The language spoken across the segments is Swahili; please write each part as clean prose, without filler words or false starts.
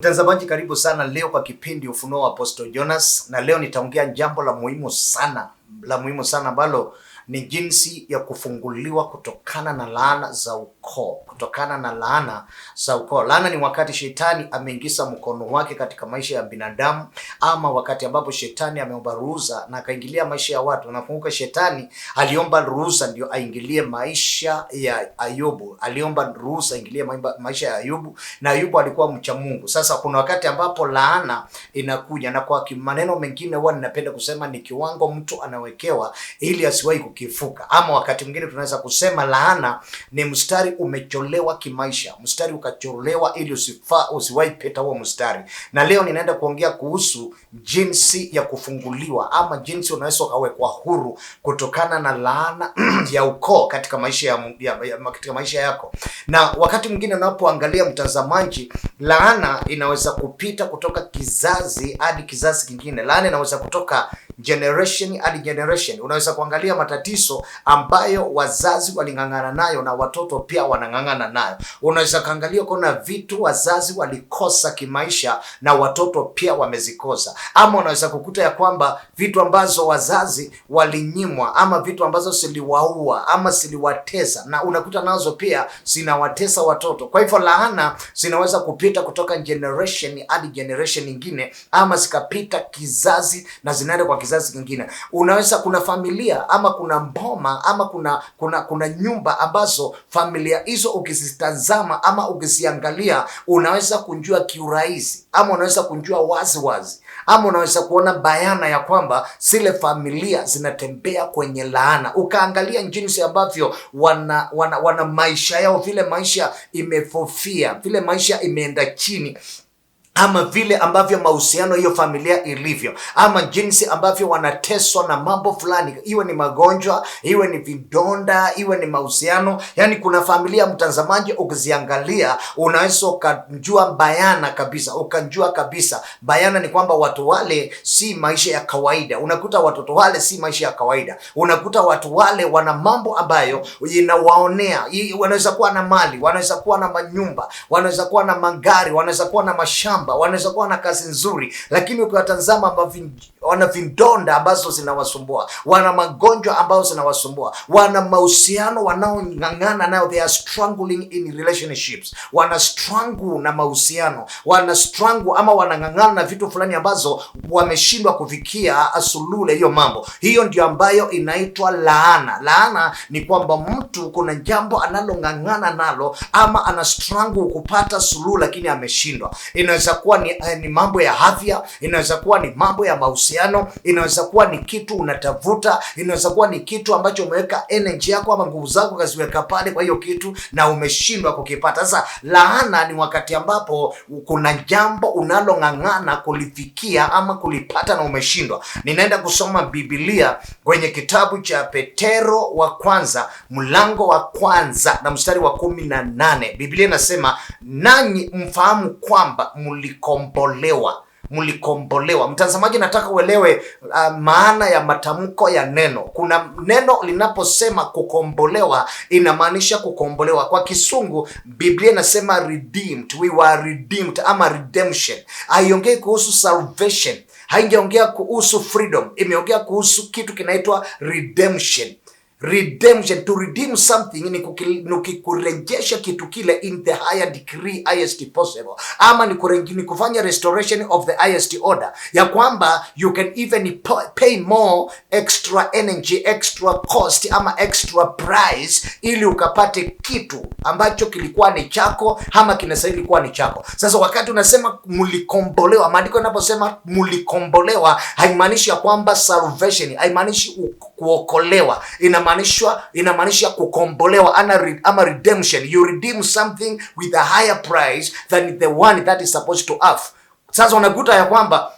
Mtazamaji, karibu sana leo kwa kipindi Ufunuo wa Apostle Jonas, na leo nitaongea jambo la muhimu sana ambalo ni jinsi ya kufunguliwa kutokana na laana za ukoo. Laana ni wakati shetani ameingiza mkono wake katika maisha ya binadamu, ama wakati ambapo shetani ameomba ruhusa na akaingilia maisha ya watu. Unakumbuka shetani aliomba ruhusa ndio aingilie maisha ya Ayubu. Aliomba ruhusa aingilie maisha ya Ayubu, na Ayubu alikuwa mcha Mungu. Sasa kuna wakati ambapo laana inakuja, na kwa maneno mengine huwa ninapenda kusema ni kiwango mtu anawekewa ili asiwahi kukifuka. Ama wakati mwingine tunaweza kusema laana ni mstari umecholewa kimaisha, mstari ukacholewa ili usiwahi pita huo mstari. Na leo ninaenda kuongea kuhusu jinsi ya kufunguliwa, ama jinsi unaweza kawekwa huru kutokana na laana ya ukoo katika maisha yako. Na wakati mwingine unapoangalia, mtazamaji, laana inaweza kupita kutoka kizazi hadi kizazi kingine. Laana inaweza kutoka generation hadi generation. Unaweza kuangalia matatizo ambayo wazazi waling'ang'ana nayo na watoto pia wanang'ang'ana nayo. Unaweza kaangalia kuna vitu wazazi walikosa kimaisha na watoto pia wamezikosa. Ama unaweza kukuta ya kwamba vitu ambazo wazazi walinyimwa, ama vitu ambazo siliwaua ama siliwatesa, na unakuta nazo pia zinawatesa watoto. Kwa hivyo laana zinaweza kupita kutoka generation hadi generation nyingine, ama zikapita kizazi na zinaenda kwa kizazi kingine. Unaweza kuna familia ama kuna mboma ama kuna nyumba ambazo familia hizo ukizitazama ama ukiziangalia unaweza kunjua kiurahisi, ama unaweza kunjua wazi, ama unaweza kuona bayana ya kwamba zile familia zinatembea kwenye laana. Ukaangalia jinsi ambavyo wana maisha yao, vile maisha imefofia, vile maisha imeenda chini, ama vile ambavyo mahusiano hiyo familia ilivyo, ama jinsi ambavyo wanateswa na mambo fulani, iwe ni magonjwa, iwe ni vidonda, iwe ni mahusiano. Yani kuna familia, mtazamaji, ukiziangalia unaweza ukajua bayana kabisa, bayana ni kwamba watu wale si maisha ya kawaida. Unakuta watoto wale si maisha ya kawaida. Unakuta watu wale wana mambo ambayo inawaonea. Wanaweza kuwa na mali, wanaweza kuwa na manyumba, wanaweza kuwa na magari, wanaweza kuwa na mashamba, wanaweza kuwa na kazi nzuri, lakini ukiwatazama wana vidonda ambazo zinawasumbua, wana magonjwa ambayo zinawasumbua, wana mahusiano wanaong'ang'ana nayo, they are struggling in relationships, wana struggle na mahusiano, wana struggle ama wanang'ang'ana na vitu fulani ambazo wameshindwa kufikia asulule hiyo mambo. Hiyo ndio ambayo inaitwa laana. Laana ni kwamba mtu kuna jambo analong'ang'ana nalo, ama ana struggle kupata suluhu lakini ameshindwa. Inaweza kuwa ni mambo ya afya, inaweza kuwa ni mambo ya mahusiano, inaweza kuwa ni kitu unatafuta, inaweza kuwa ni kitu ambacho umeweka energy yako ama nguvu zako kaziweka pale kwa hiyo kitu na umeshindwa kukipata. Sasa laana ni wakati ambapo kuna jambo unalong'ang'ana kulifikia ama kulipata na umeshindwa. Ninaenda kusoma Biblia kwenye kitabu cha Petero wa kwanza mlango wa kwanza na mstari wa 18. Biblia inasema, nanyi mfahamu kwamba mlikombolewa. Mtazamaji, nataka uelewe maana ya matamko ya neno. Kuna neno linaposema kukombolewa, inamaanisha kukombolewa. Kwa Kisungu Biblia inasema redeemed, we were redeemed ama redemption. Haiongei kuhusu salvation, haijaongea kuhusu freedom, imeongea kuhusu kitu kinaitwa redemption. Redemption, to redeem something ni kurejesha kitu kile in the higher degree, highest possible, ama ni kufanya restoration of the highest order, ya kwamba you can even pay more extra energy, extra cost ama extra price ili ukapate kitu ambacho kilikuwa ni chako ama kinastahili kuwa ni chako. Sasa wakati unasema mlikombolewa, maandiko yanaposema mlikombolewa, haimaanishi kwamba salvation, haimaanishi kuokolewa, inamaanisha kukombolewa ama redemption. You redeem something with a higher price than the one that is supposed to have. Sasa unakuta ya kwamba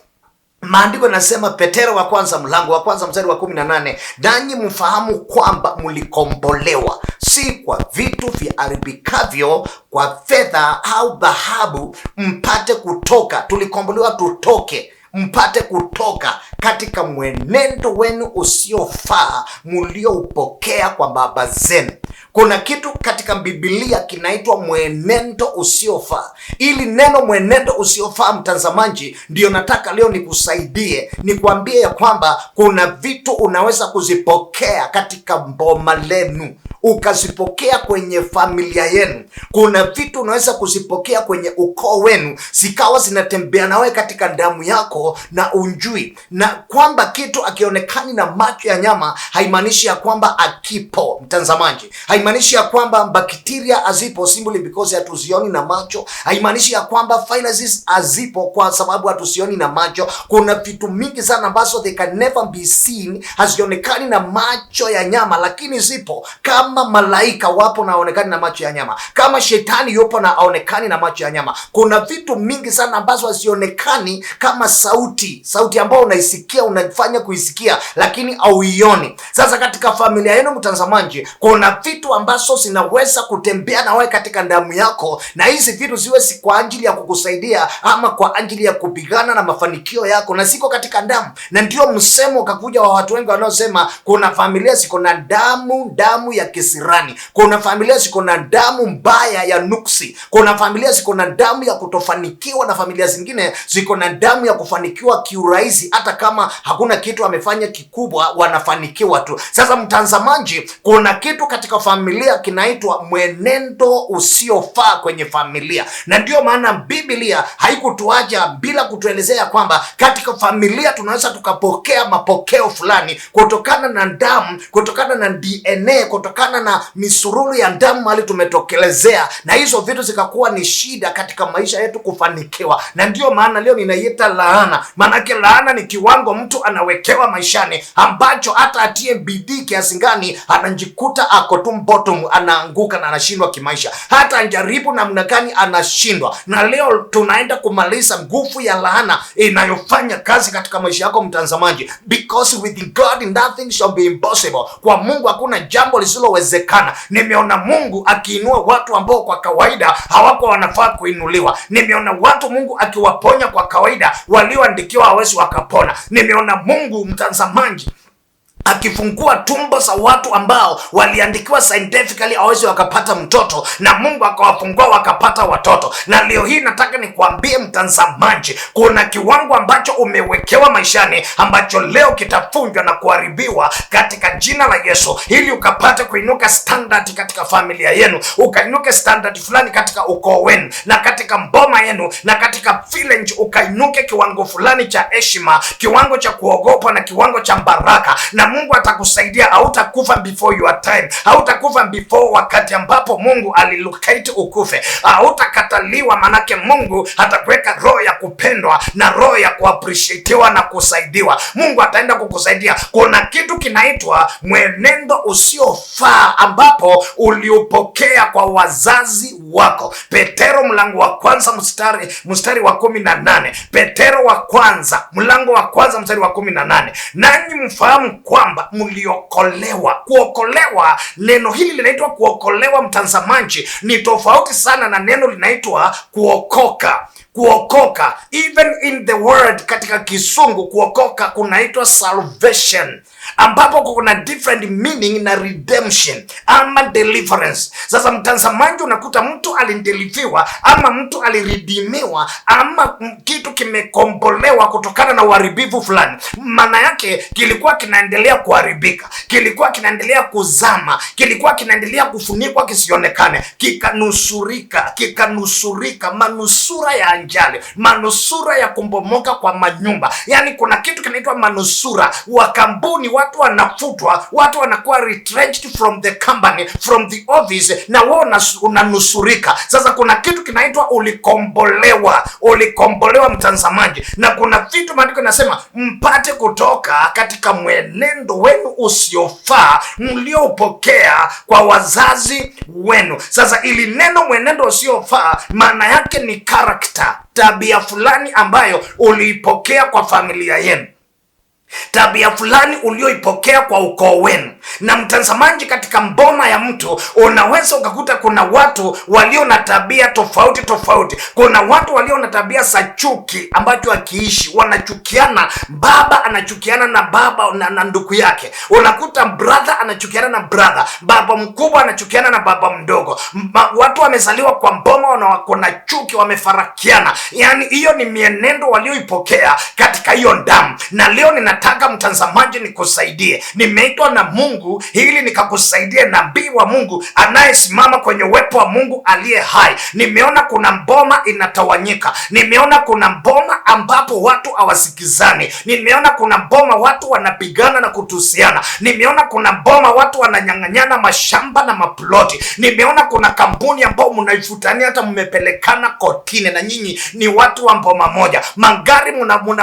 maandiko yanasema, Petero wa kwanza mlango wa kwanza mstari wa 18, nanyi mfahamu kwamba mlikombolewa si kwa vitu viharibikavyo, kwa fedha au dhahabu, mpate kutoka. Tulikombolewa tutoke, mpate kutoka katika mwenendo wenu usiofaa mlioupokea kwa baba zenu, Kuna kitu katika Biblia kinaitwa mwenendo usiofaa. Ili neno mwenendo usiofaa, mtazamaji, ndio nataka leo nikusaidie, nikwambie ya kwamba kuna vitu unaweza kuzipokea katika boma lenu, ukazipokea kwenye familia yenu. Kuna vitu unaweza kuzipokea kwenye ukoo wenu, zikawa zinatembea nawe katika damu yako na unjui. Na kwamba kitu akionekani na macho ya nyama haimaanishi ya kwamba akipo, mtazamaji. Haimaanishi ya kwamba bakteria azipo simply because hatuzioni na macho. Haimaanishi ya kwamba viruses azipo kwa sababu hatuzioni na macho. Kuna vitu mingi sana ambazo they can never be seen, hazionekani na macho ya nyama, lakini zipo. Kama malaika wapo na haonekani na macho ya nyama, kama shetani yupo na haonekani na macho ya nyama. Kuna vitu mingi sana ambazo hazionekani, kama sauti ambayo unaisikia, unafanya kuisikia lakini hauioni. Sasa katika familia yenu, mtazamaji, kuna vitu ambazo zinaweza kutembea na wewe katika damu yako, na hizi vitu ziwe si kwa ajili ya kukusaidia ama kwa ajili ya kupigana na mafanikio yako, na siko katika damu. Na ndio msemo ukakuja wa watu wengi wanaosema kuna familia ziko na damu ya kisirani, kuna familia ziko na damu mbaya ya nuksi, kuna familia ziko na damu ya kutofanikiwa, na familia zingine ziko na damu ya kufanikiwa kiurahisi, hata kama hakuna kitu amefanya kikubwa, wanafanikiwa tu. Sasa mtazamaji, kuna kitu katika familia kinaitwa mwenendo usiofaa kwenye familia, na ndio maana Biblia haikutuacha bila kutuelezea kwamba katika familia tunaweza tukapokea mapokeo fulani kutokana na damu, kutokana na DNA, kutokana na misururu ya damu mali tumetokelezea, na hizo vitu zikakuwa ni shida katika maisha yetu kufanikiwa. Na ndio maana leo ninaiita laana. Maanake laana ni kiwango mtu anawekewa maishani ambacho hata atie bidii kiasi gani anajikuta ako tu bottom, anaanguka na anashindwa kimaisha. Hata anjaribu namna gani anashindwa. Na leo tunaenda kumaliza nguvu ya laana inayofanya kazi katika maisha yako, mtazamaji, because with God nothing shall be impossible. Kwa Mungu hakuna jambo lisilowezekana. Nimeona Mungu akiinua watu ambao kwa kawaida hawako wanafaa kuinuliwa. Nimeona watu Mungu akiwaponya kwa kawaida, walioandikiwa hawezi wakapona. Nimeona Mungu, mtazamaji, akifungua tumbo za watu ambao waliandikiwa scientifically hawezi wakapata mtoto, na Mungu akawafungua wakapata watoto. Na leo hii nataka nikwambie mtazamaji, kuna kiwango ambacho umewekewa maishani ambacho leo kitafunjwa na kuharibiwa katika jina la Yesu, ili ukapate kuinuka standard katika familia yenu, ukainuke standard fulani katika ukoo wenu na katika mboma yenu na katika village, ukainuke kiwango fulani cha heshima, kiwango cha kuogopa na kiwango cha baraka. Na Mungu atakusaidia. Hautakufa before your time, hautakufa before wakati ambapo Mungu alilocate ukufe. Hautakataliwa, manake Mungu atakuweka roho ya kupendwa na roho ya kuappreciatiwa na kusaidiwa. Mungu ataenda kukusaidia. Kuna kitu kinaitwa mwenendo usiofaa ambapo uliupokea kwa wazazi wako. Petero mlango wa kwanza mstari wa 18. Petero wa kwanza mlango wa kwanza mstari wa 18. Nanyi mfahamu kwamba mliokolewa. Kuokolewa, neno hili linaitwa kuokolewa, mtazamaji, ni tofauti sana na neno linaitwa kuokoka. Kuokoka, even in the word, katika Kisungu kuokoka kunaitwa salvation, ambapo kuna different meaning na redemption ama deliverance. Sasa mtazamaji, unakuta mtu alideliviwa ama mtu aliridimiwa ama kitu kimekombolewa kutokana na uharibifu fulani. Maana yake kilikuwa kinaendelea kuharibika, kilikuwa kinaendelea kuzama, kilikuwa kinaendelea kufunikwa kisionekane, kikanusurika, manusura ya anjali, manusura ya kumbomoka kwa manyumba. Yani kuna kitu kinaitwa manusura wa kampuni. Watu wanafutwa, watu wanakuwa retrenched from the company, from the office, na wao unanusurika. Sasa kuna kitu kinaitwa ulikombolewa mtazamaji, na kuna vitu maandiko yanasema mpate kutoka katika mwenendo wenu usiofaa mliopokea kwa wazazi wenu. Sasa ili neno mwenendo usiofaa maana yake ni character, tabia fulani ambayo uliipokea kwa familia yenu. tabia fulani ulioipokea kwa ukoo wenu. Na mtazamaji, katika mboma ya mtu unaweza ukakuta kuna watu walio na tabia tofauti tofauti. Kuna watu walio na tabia za chuki, ambacho akiishi wanachukiana. Baba anachukiana na baba na ndugu yake. Unakuta brother anachukiana na brother, baba mkubwa anachukiana na baba mdogo. Watu wamezaliwa kwa mboma wako na chuki, wamefarakiana. Yani hiyo ni mienendo walioipokea katika hiyo damu. Na leo ninataka mtazamaji nikusaidie. Nimeitwa na Mungu ili nikakusaidie, nabii wa Mungu anayesimama kwenye uwepo wa Mungu aliye hai. Nimeona kuna mboma inatawanyika. Nimeona kuna mboma ambapo watu hawasikizani. Nimeona kuna mboma watu wanapigana na kutusiana. Nimeona kuna mboma watu wananyang'anyana mashamba na maploti. Nimeona kuna kampuni ambao mnaifutania hata mmepelekana kotini, na nyinyi ni watu wa mboma moja. Magari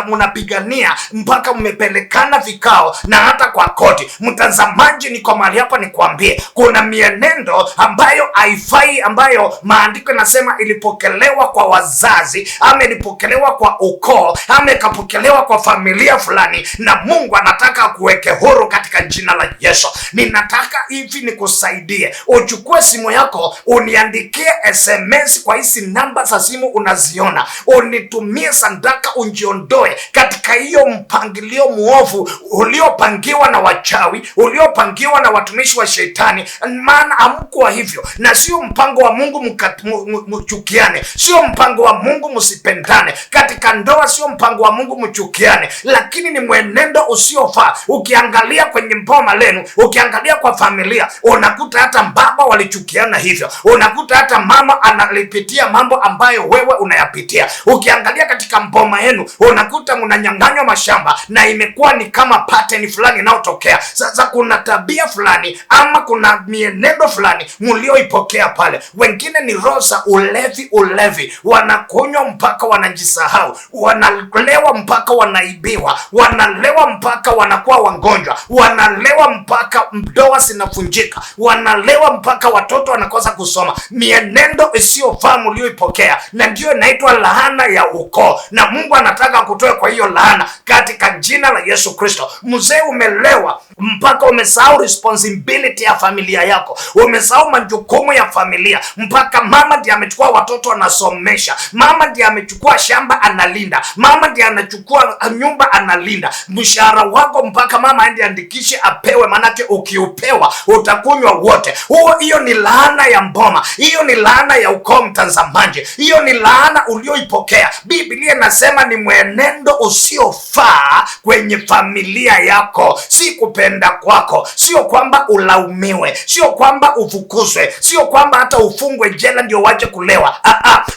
mnapigania mpaka mmepelekana vikao na hata kwa koti. Mtazamaji, niko mahali hapa nikwambie, kuna mienendo ambayo haifai, ambayo maandiko yanasema ilipokelewa kwa wazazi, ama ilipokelewa kwa ukoo, ama ikapokelewa kwa familia fulani, na Mungu anataka kuweke huru katika jina la Yesu. Ninataka hivi nikusaidie, uchukue simu yako uniandikie SMS kwa hizi namba za simu unaziona, unitumie sadaka, unjiondoe katika hiyo mpangilio muovu uliopangiwa na wachawi, uliopangiwa na watumishi wa shetani. Maana hamkuwa hivyo, na sio mpango wa Mungu mchukiane, sio mpango wa Mungu msipendane. Katika ndoa sio mpango wa Mungu mchukiane, lakini ni mwenendo usiofaa. Ukiangalia kwenye mboma lenu, ukiangalia kwa familia, unakuta hata baba walichukiana hivyo, unakuta hata mama analipitia mambo ambayo wewe unayapitia. Ukiangalia katika mboma yenu, unakuta mnanyang'anywa mashamba, na imekuwa ni kama pattern fulani inayotokea. Sasa kuna tabia fulani ama kuna mienendo fulani mlioipokea pale. Wengine ni roho za ulevi, wanakunywa mpaka wanajisahau, wanalewa mpaka wanaibiwa, wanalewa mpaka wanakuwa wagonjwa, wanalewa mpaka ndoa zinafunjika, wanalewa mpaka watoto wanakosa kusoma. Mienendo isiyofaa mlioipokea, na ndio inaitwa laana ya ukoo, na Mungu anataka kutoa kwa hiyo laana katika jina la Yesu Kristo. Mzee, umelewa mpaka umesahau responsibility ya familia yako, umesahau majukumu ya familia, mpaka mama ndiye amechukua watoto anasomesha, mama ndiye amechukua shamba analinda, mama ndiye anachukua nyumba analinda. Mshahara wako mpaka mama aende andikishe apewe, manake ukiupewa utakunywa wote. Hiyo ni laana ya mboma, hiyo ni laana ya ukoo. Mtazamaji, hiyo ni laana ulioipokea. Biblia inasema ni mwenendo usiofaa kwenye familia yako, si kupenda kwako. Sio kwamba ulaumiwe, sio kwamba ufukuzwe, sio kwamba hata ufungwe jela ndio waje kulewa.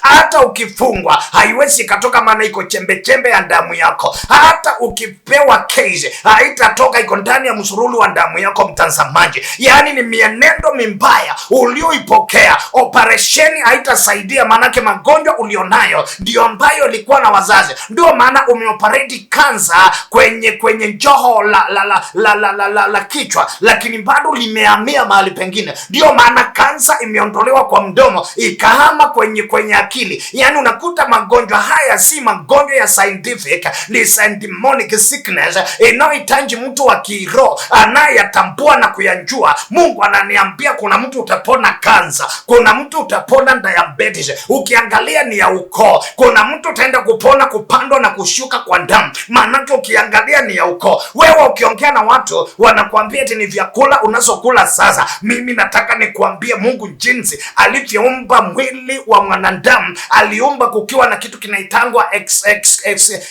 Hata ukifungwa haiwezi katoka, maana iko chembe ya damu yako. Hata ukipewa case haitatoka, iko ndani ya msururu wa damu yako. Mtazamaji, yani ni mienendo mibaya ulioipokea. Operesheni haitasaidia, maanake magonjwa ulionayo ndio ambayo ilikuwa na wazazi. Ndio maana umeoperate kansa kwenye joho la kichwa, lakini bado limehamia mahali pengine. Ndio maana kansa imeondolewa kwa mdomo ikahama kwenye akili. Yani unakuta magonjwa haya si magonjwa ya scientific, ni demonic sickness inayohitaji mtu wa kiroho anayetambua na kuyanjua. Mungu ananiambia kuna mtu utapona kansa, kuna mtu utapona diabetes. Ukiangalia ni ya ukoo. Kuna mtu utaenda kupona kupandwa na kushuka kwa damu, maanake ukiangalia ni ya ukoo. Wewe ukiongea na watu wanakuambia eti ni vyakula unazokula. Sasa mimi nataka nikuambie Mungu jinsi alivyoumba mwili wa mwanadamu, aliumba kukiwa na kitu kinaitangwa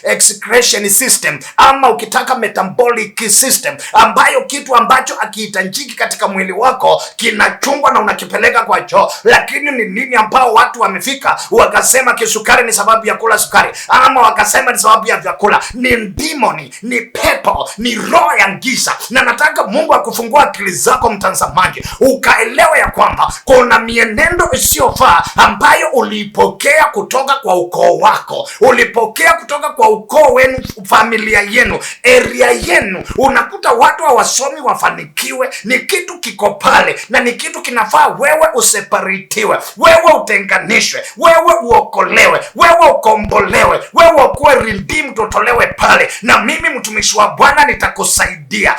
excretion system, ama ukitaka metabolic system, ambayo kitu ambacho akihitajiki katika mwili wako kinachungwa na unakipeleka kwa choo. Lakini ni nini ambao watu wamefika wakasema kisukari ni sababu ya kula sukari, ama wakasema ni sababu ya vyakula? Ni demoni, ni pepo, ni roho ya giza. Na nataka Mungu akufungua akili zako mtazamaji, ukaelewa ya kwamba kuna mienendo isiyofaa ambayo uliipokea kutoka kwa ukoo wako, ulipokea kutoka kwa ukoo wenu, familia yenu, area yenu. Unakuta watu hawasomi wafanikiwe, ni kitu kiko pale na ni kitu kinafaa wewe useparitiwe, wewe utenganishwe, wewe uokolewe, wewe ukombolewe, wewe kuwe redeemed, utolewe pale. Na mimi mtumishi wa Bwana nitakusaidia.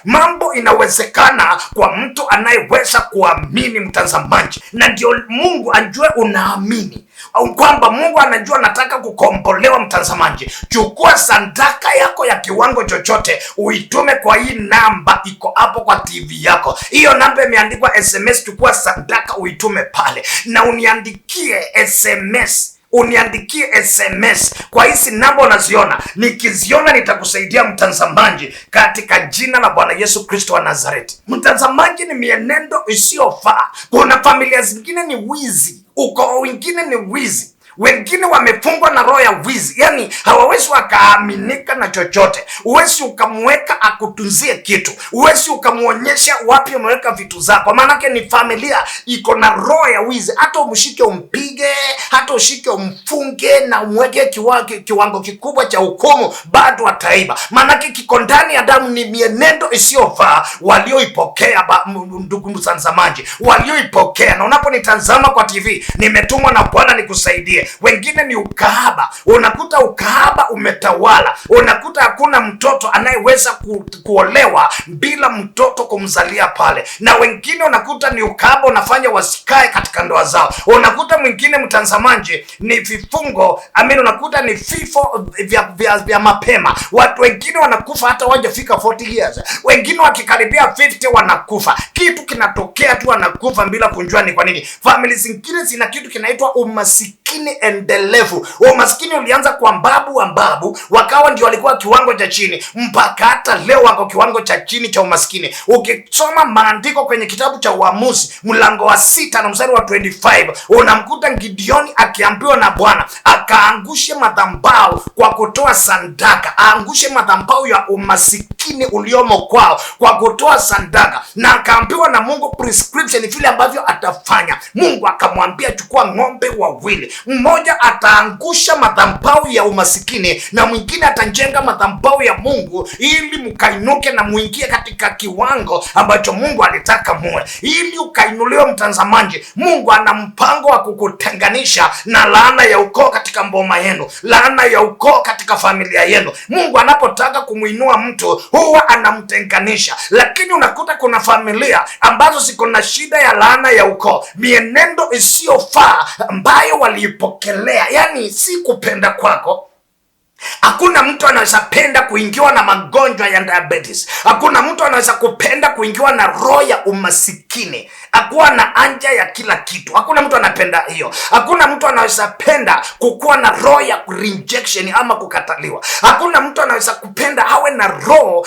Mambo inawezekana kwa mtu anayeweza kuamini, mtazamaji, na ndio Mungu ajue unaamini kwamba Mungu anajua nataka kukombolewa. Mtazamaji, chukua sadaka yako ya kiwango chochote, uitume kwa hii namba iko hapo kwa TV yako. Hiyo namba imeandikwa SMS. Chukua sadaka uitume pale, na uniandikie SMS kwa hizi namba unaziona. Nikiziona nitakusaidia mtazamaji, katika jina la Bwana Yesu Kristo wa Nazareti. Mtazamaji, ni mienendo isiyofaa. Kuna familia zingine ni wizi, ukoo wengine ni wizi, wengine wamefungwa na roho ya wizi, yani hawawezi wakaaminika na chochote. Uwezi ukamweka akutunzie kitu, uwezi ukamuonyesha wapi umeweka vitu zako, maanake ni familia iko na roho ya wizi. Hata umshike umpige, hata ushike umfunge na umweke kiwango kikubwa cha hukumu, bado ataiba, maanake kiko ndani ya damu. Ni mienendo isiyofaa walioipokea, ndugu mtazamaji, walioipokea. Na unaponitazama kwa TV, nimetumwa na Bwana nikusaidie. Wengine ni ukahaba, unakuta ukahaba umetawala, unakuta hakuna mtoto anayeweza kuolewa bila mtoto kumzalia pale. Na wengine unakuta ni ukahaba unafanya wasikae katika ndoa zao. Unakuta mwingine mtazamaji ni vifungo, unakuta ni vifo vya mapema. Watu wengine wanakufa hata wajafika 40 years, wengine wakikaribia 50 wanakufa. Kitu kinatokea tu, wanakufa bila kunjua ni kwa nini. Family zingine zina kitu kinaitwa umasikini endelevu. Umaskini ulianza kwa mbabu, wakawa ndio walikuwa kiwango cha chini, mpaka hata leo wako kiwango cha chini cha umaskini. Ukisoma maandiko kwenye kitabu cha Uamuzi mlango wa 6 na mstari wa 25, unamkuta Gideoni akiambiwa na Bwana akaangushe madhabahu kwa kutoa sadaka, aangushe madhabahu ya umasikini uliomo kwao kwa kutoa sadaka, na akaambiwa na Mungu prescription vile ambavyo atafanya. Mungu akamwambia chukua ng'ombe wawili, mmoja ataangusha madhabahu ya umasikini na mwingine atajenga madhabahu ya Mungu, ili mkainuke na muingie katika kiwango ambacho Mungu alitaka muwe. Ili ukainuliwe mtazamaji, Mungu ana mpango wa kukutenganisha na laana ya ukoo katika mboma yenu, laana ya ukoo katika familia yenu. Mungu anapotaka kumuinua mtu huwa anamtenganisha, lakini unakuta kuna familia ambazo ziko na shida ya laana ya ukoo, mienendo isiyofaa ambayo waliipokelea. Yani si kupenda kwako. Hakuna mtu anaweza penda kuingiwa na magonjwa ya diabetes. Hakuna mtu anaweza kupenda kuingiwa na roho ya umasikini, akuwa na anja ya kila kitu. Hakuna mtu anapenda hiyo. Hakuna mtu anaweza penda kukuwa na roho ya rejection ama kukataliwa. Hakuna mtu anaweza kupenda hawe na roho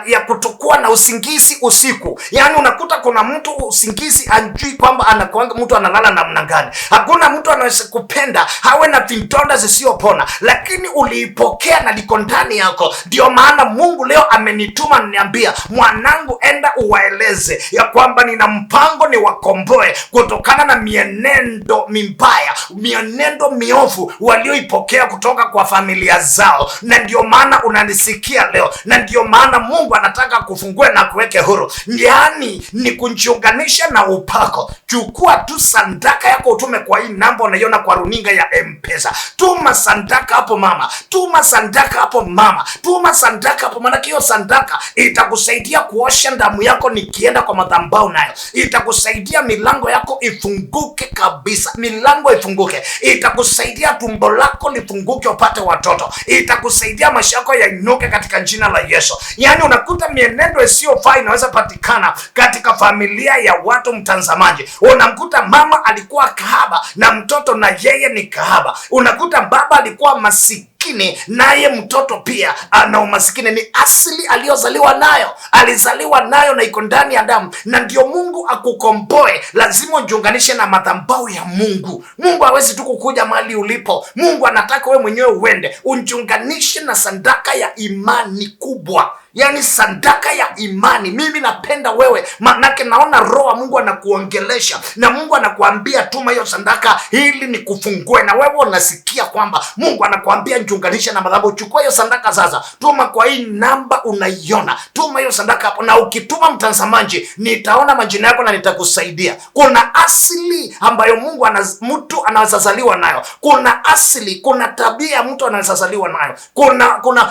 ya kutokuwa na usingizi usiku. Yani unakuta kuna mtu usingizi anjui kwamba anakuanga mtu analala namna gani. Hakuna mtu anaweza kupenda hawe na vidonda zisizopona, lakini uliipokea na liko ndani yako. Ndio maana Mungu leo amenituma niambia, mwanangu, enda uwaeleze ya kwamba nina mpango ni wakomboe kutokana na mienendo mibaya, mienendo miovu walioipokea kutoka kwa familia zao. Na ndio maana unanisikia leo, na ndio maana Mungu anataka kufungue na kuweke huru. Yani ni kujiunganisha na upako. Chukua tu sadaka yako utume kwa hii namba unaiona kwa runinga ya M-Pesa. Tuma sadaka hapo mama, tuma sadaka hapo mama, tuma sadaka hapo, maana hiyo sadaka itakusaidia kuosha damu yako nikienda kwa madhabahu, nayo itakusaidia milango yako ifunguke kabisa, milango ifunguke. Itakusaidia tumbo lako lifunguke upate watoto, itakusaidia maisha yako yainuke katika jina la Yesu. Yani unakuta mienendo isiyofaa inaweza patikana katika familia ya watu mtazamaji. Unamkuta mama alikuwa kahaba na mtoto na yeye ni kahaba. Unakuta baba alikuwa masikini naye mtoto pia ana umasikini. Ni asili aliyozaliwa nayo, alizaliwa nayo na iko ndani ya damu. Na ndio Mungu akukomboe, lazima ujiunganishe na madhabahu ya Mungu. Mungu hawezi tu kukuja mahali ulipo. Mungu anataka wewe mwenyewe uende ujiunganishe na sadaka ya imani kubwa. yani sadaka ya imani. Mimi napenda wewe, manake naona roho wa Mungu anakuongelesha na Mungu anakuambia tuma hiyo sadaka ili nikufungue, na wewe unasikia kwamba Mungu anakuambia niunganishe na madhabahu. Chukua hiyo sadaka sasa, tuma kwa hii namba unaiona, tuma hiyo sadaka hapo, na ukituma mtazamaji, nitaona majina yako na nitakusaidia. Kuna asili ambayo mtu anaweza zaliwa nayo, kuna asili, kuna tabia mtu anaweza zaliwa nayo,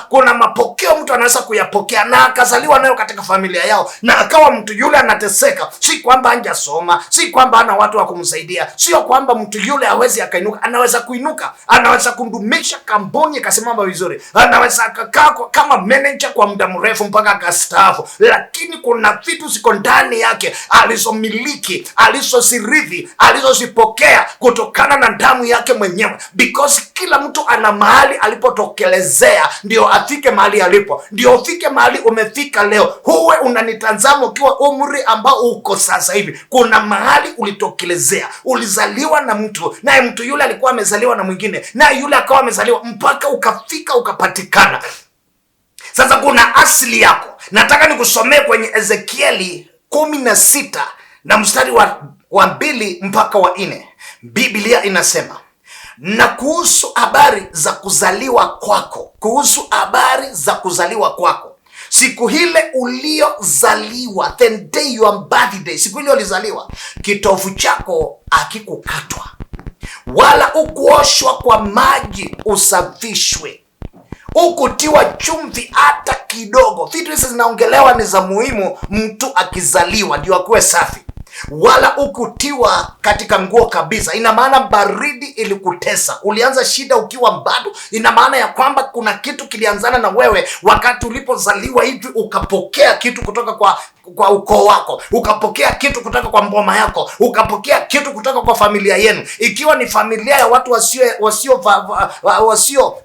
kuna mapokeo mtu anaweza kuyapokea na akazaliwa nayo katika familia yao, na akawa mtu yule anateseka. Si kwamba hajasoma, si kwamba ana watu wa kumsaidia, sio kwamba mtu yule hawezi akainuka. Anaweza kuinuka, anaweza kundumisha kampuni ikasimama vizuri, anaweza akakaa kama manager kwa muda mrefu mpaka akastaafu, lakini kuna vitu ziko ndani yake alizomiliki, alizosirithi, alizozipokea kutokana na damu yake mwenyewe, because kila mtu ana mahali alipotokelezea ndio afike mahali alipo, ndio ufike mahali umefika leo. Huwe unanitazama ukiwa umri ambao uko sasa hivi, kuna mahali ulitokelezea. Ulizaliwa na mtu, naye mtu yule alikuwa amezaliwa na mwingine, naye yule akawa amezaliwa, mpaka ukafika ukapatikana. Sasa kuna asili yako. Nataka nikusomee kwenye Ezekieli 16 na mstari wa 2 mpaka wa 4. Biblia inasema, na kuhusu habari za kuzaliwa kwako, kuhusu habari za kuzaliwa kwako, siku ile uliozaliwa, the day your birthday, siku ile ulizaliwa, kitovu chako hakikukatwa wala ukuoshwa kwa maji usafishwe, ukutiwa chumvi hata kidogo. Vitu hizi zinaongelewa ni za muhimu mtu akizaliwa ndio akuwe safi. Wala ukutiwa katika nguo kabisa. Ina maana baridi ilikutesa, ulianza shida ukiwa bado. Ina maana ya kwamba kuna kitu kilianzana na wewe wakati ulipozaliwa hivi, ukapokea kitu kutoka kwa ukoo wako, ukapokea kitu kutoka kwa mboma yako, ukapokea kitu kutoka kwa familia yenu. Ikiwa ni familia ya watu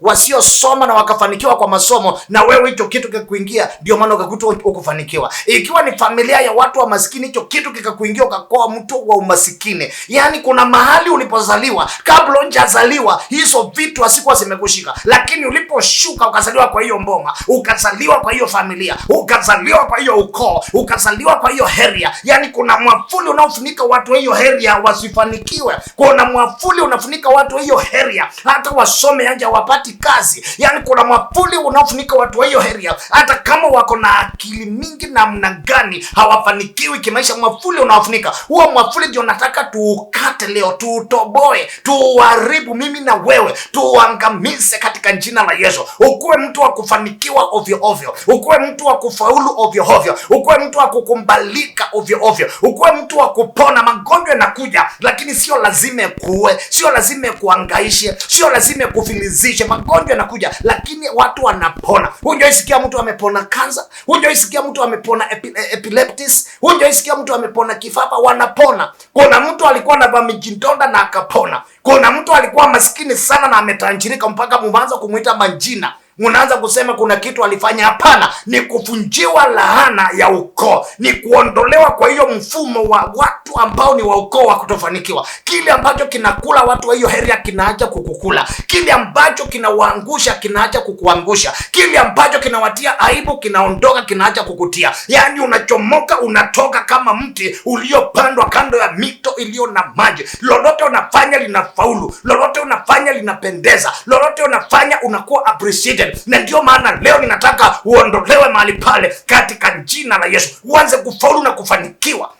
wasiosoma na wakafanikiwa kwa masomo, na wewe hicho kitu kikakuingia, ndio maana ukakuta ukufanikiwa. Ikiwa ni familia ya watu wa maskini, hicho kitu kikakuingia, ukakoa mtu wa umasikini. Yani kuna mahali ulipozaliwa, kabla hujazaliwa hizo vitu hasikuwa zimekushika, lakini uliposhuka ukazaliwa kwa hiyo mboma, ukazaliwa kwa hiyo familia, ukazaliwa kwa hiyo ukoo, ukazaliwa kwa hiyo area. Yani kuna mwafuli unaofunika watu wa hiyo area wasifanikiwe. Kuna mwafuli unafunika watu wa hiyo area hata wasome anja wapati kazi. Yani kuna mwafuli unaofunika watu wa hiyo area hata kama wako na akili mingi namna gani hawafanikiwi kimaisha. Mwafuli unaofunika huo mwafuli ndio nataka tuukate leo, tuutoboe, tuuharibu, mimi na wewe tuuangamize katika jina la Yesu. Ukuwe mtu wa kufanikiwa ovyo ovyo, ukuwe mtu wa kufaulu ovyo ovyo, ukuwe mtu wa kukumbalika ovyo ovyo, ukuwe mtu wa kupona. Magonjwa yanakuja, lakini sio lazima kuue, sio lazima kuangaishe, sio lazima kufilizishe. Magonjwa yanakuja, lakini watu wanapona. Hujaisikia mtu amepona kansa, hujaisikia mtu amepona epileptis, hujaisikia mtu amepona kifafa, wanapona. Kuna mtu alikuwa na vamijindonda na akapona. Kuna mtu alikuwa maskini sana na ametajirika mpaka muanza kumuita majina. Unaanza kusema kuna kitu alifanya. Hapana, ni kufunjiwa laana ya ukoo, ni kuondolewa kwa hiyo mfumo wa watu ambao ni wa ukoo wa kutofanikiwa. Kile ambacho kinakula watu wa hiyo area kinaacha kukukula, kile ambacho kinawaangusha kinaacha kukuangusha, kile ambacho kinawatia aibu kinaondoka, kinaacha kukutia. Yani unachomoka, unatoka kama mti uliopandwa kando ya mito iliyo na maji. Lolote unafanya linafaulu, lolote unafanya linapendeza, lolote unafanya unakuwa appreciated. Na ndio maana leo ninataka uondolewe mahali pale katika jina la Yesu, uanze kufaulu na kufanikiwa.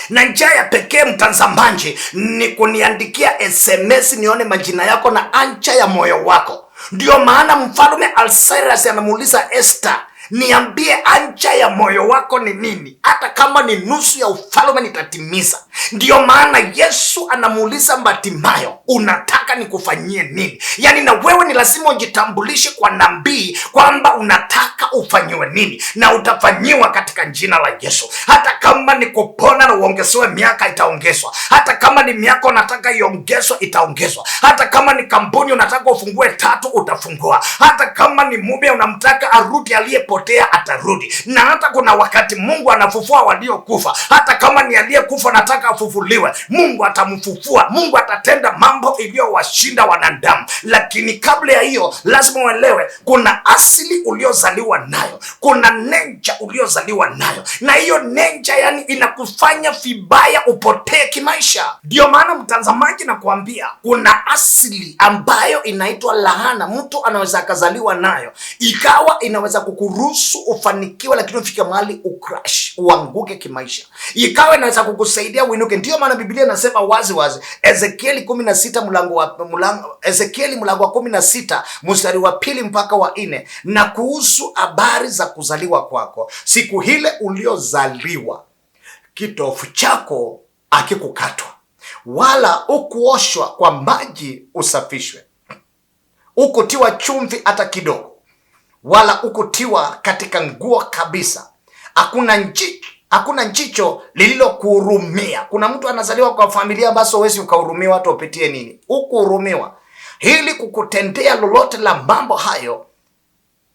Na njia ya pekee mtazamaji ni kuniandikia SMS nione majina yako na ancha ya moyo wako. Ndio maana mfalme Ahasuerus anamuuliza Esther, niambie ancha ya moyo wako ni nini? Hata kama ni nusu ya ufalme nitatimiza. Ndio maana Yesu anamuuliza Bartimayo, unataka nikufanyie nini? Yani na wewe ni lazima ujitambulishe kwa nabii kwamba unataka ufanyiwe nini, na utafanyiwa katika jina la Yesu. Hata kama ni kupona na uongezewe miaka, itaongezwa. Hata kama ni miaka unataka iongezwe, itaongezwa. Hata kama ni kampuni unataka ufungue 3, utafungua. Hata kama ni mume unamtaka arudi aliyepotea, atarudi. Na hata kuna wakati Mungu anafufua waliokufa. Hata kama ni aliyekufa nataka afufuliwe, Mungu atamfufua. Mungu atatenda mambo iliyo umewashinda wanadamu. Lakini kabla ya hiyo lazima uelewe kuna asili uliozaliwa nayo, kuna nature uliozaliwa nayo, na hiyo nature yani inakufanya vibaya upotee kimaisha. Ndio maana mtazamaji, nakuambia kuna asili ambayo inaitwa laana. Mtu anaweza akazaliwa nayo ikawa inaweza kukuruhusu ufanikiwe, lakini ufike mahali ucrash, uanguke kimaisha. Ikawa inaweza kukusaidia uinuke. Ndio maana Biblia inasema wazi wazi, Ezekieli 16 mlango wa 16 mstari wa 2 mpaka wa 4, na kuhusu habari za kuzaliwa kwako, siku ile uliozaliwa kitofu chako akikukatwa, wala ukuoshwa kwa maji usafishwe, ukutiwa chumvi hata kidogo, wala ukutiwa katika nguo kabisa. Hakuna njicho lililokuhurumia. Kuna mtu anazaliwa kwa familia ambazo huwezi ukahurumiwa hata upitie nini, ukuhurumiwa ili kukutendea lolote la mambo hayo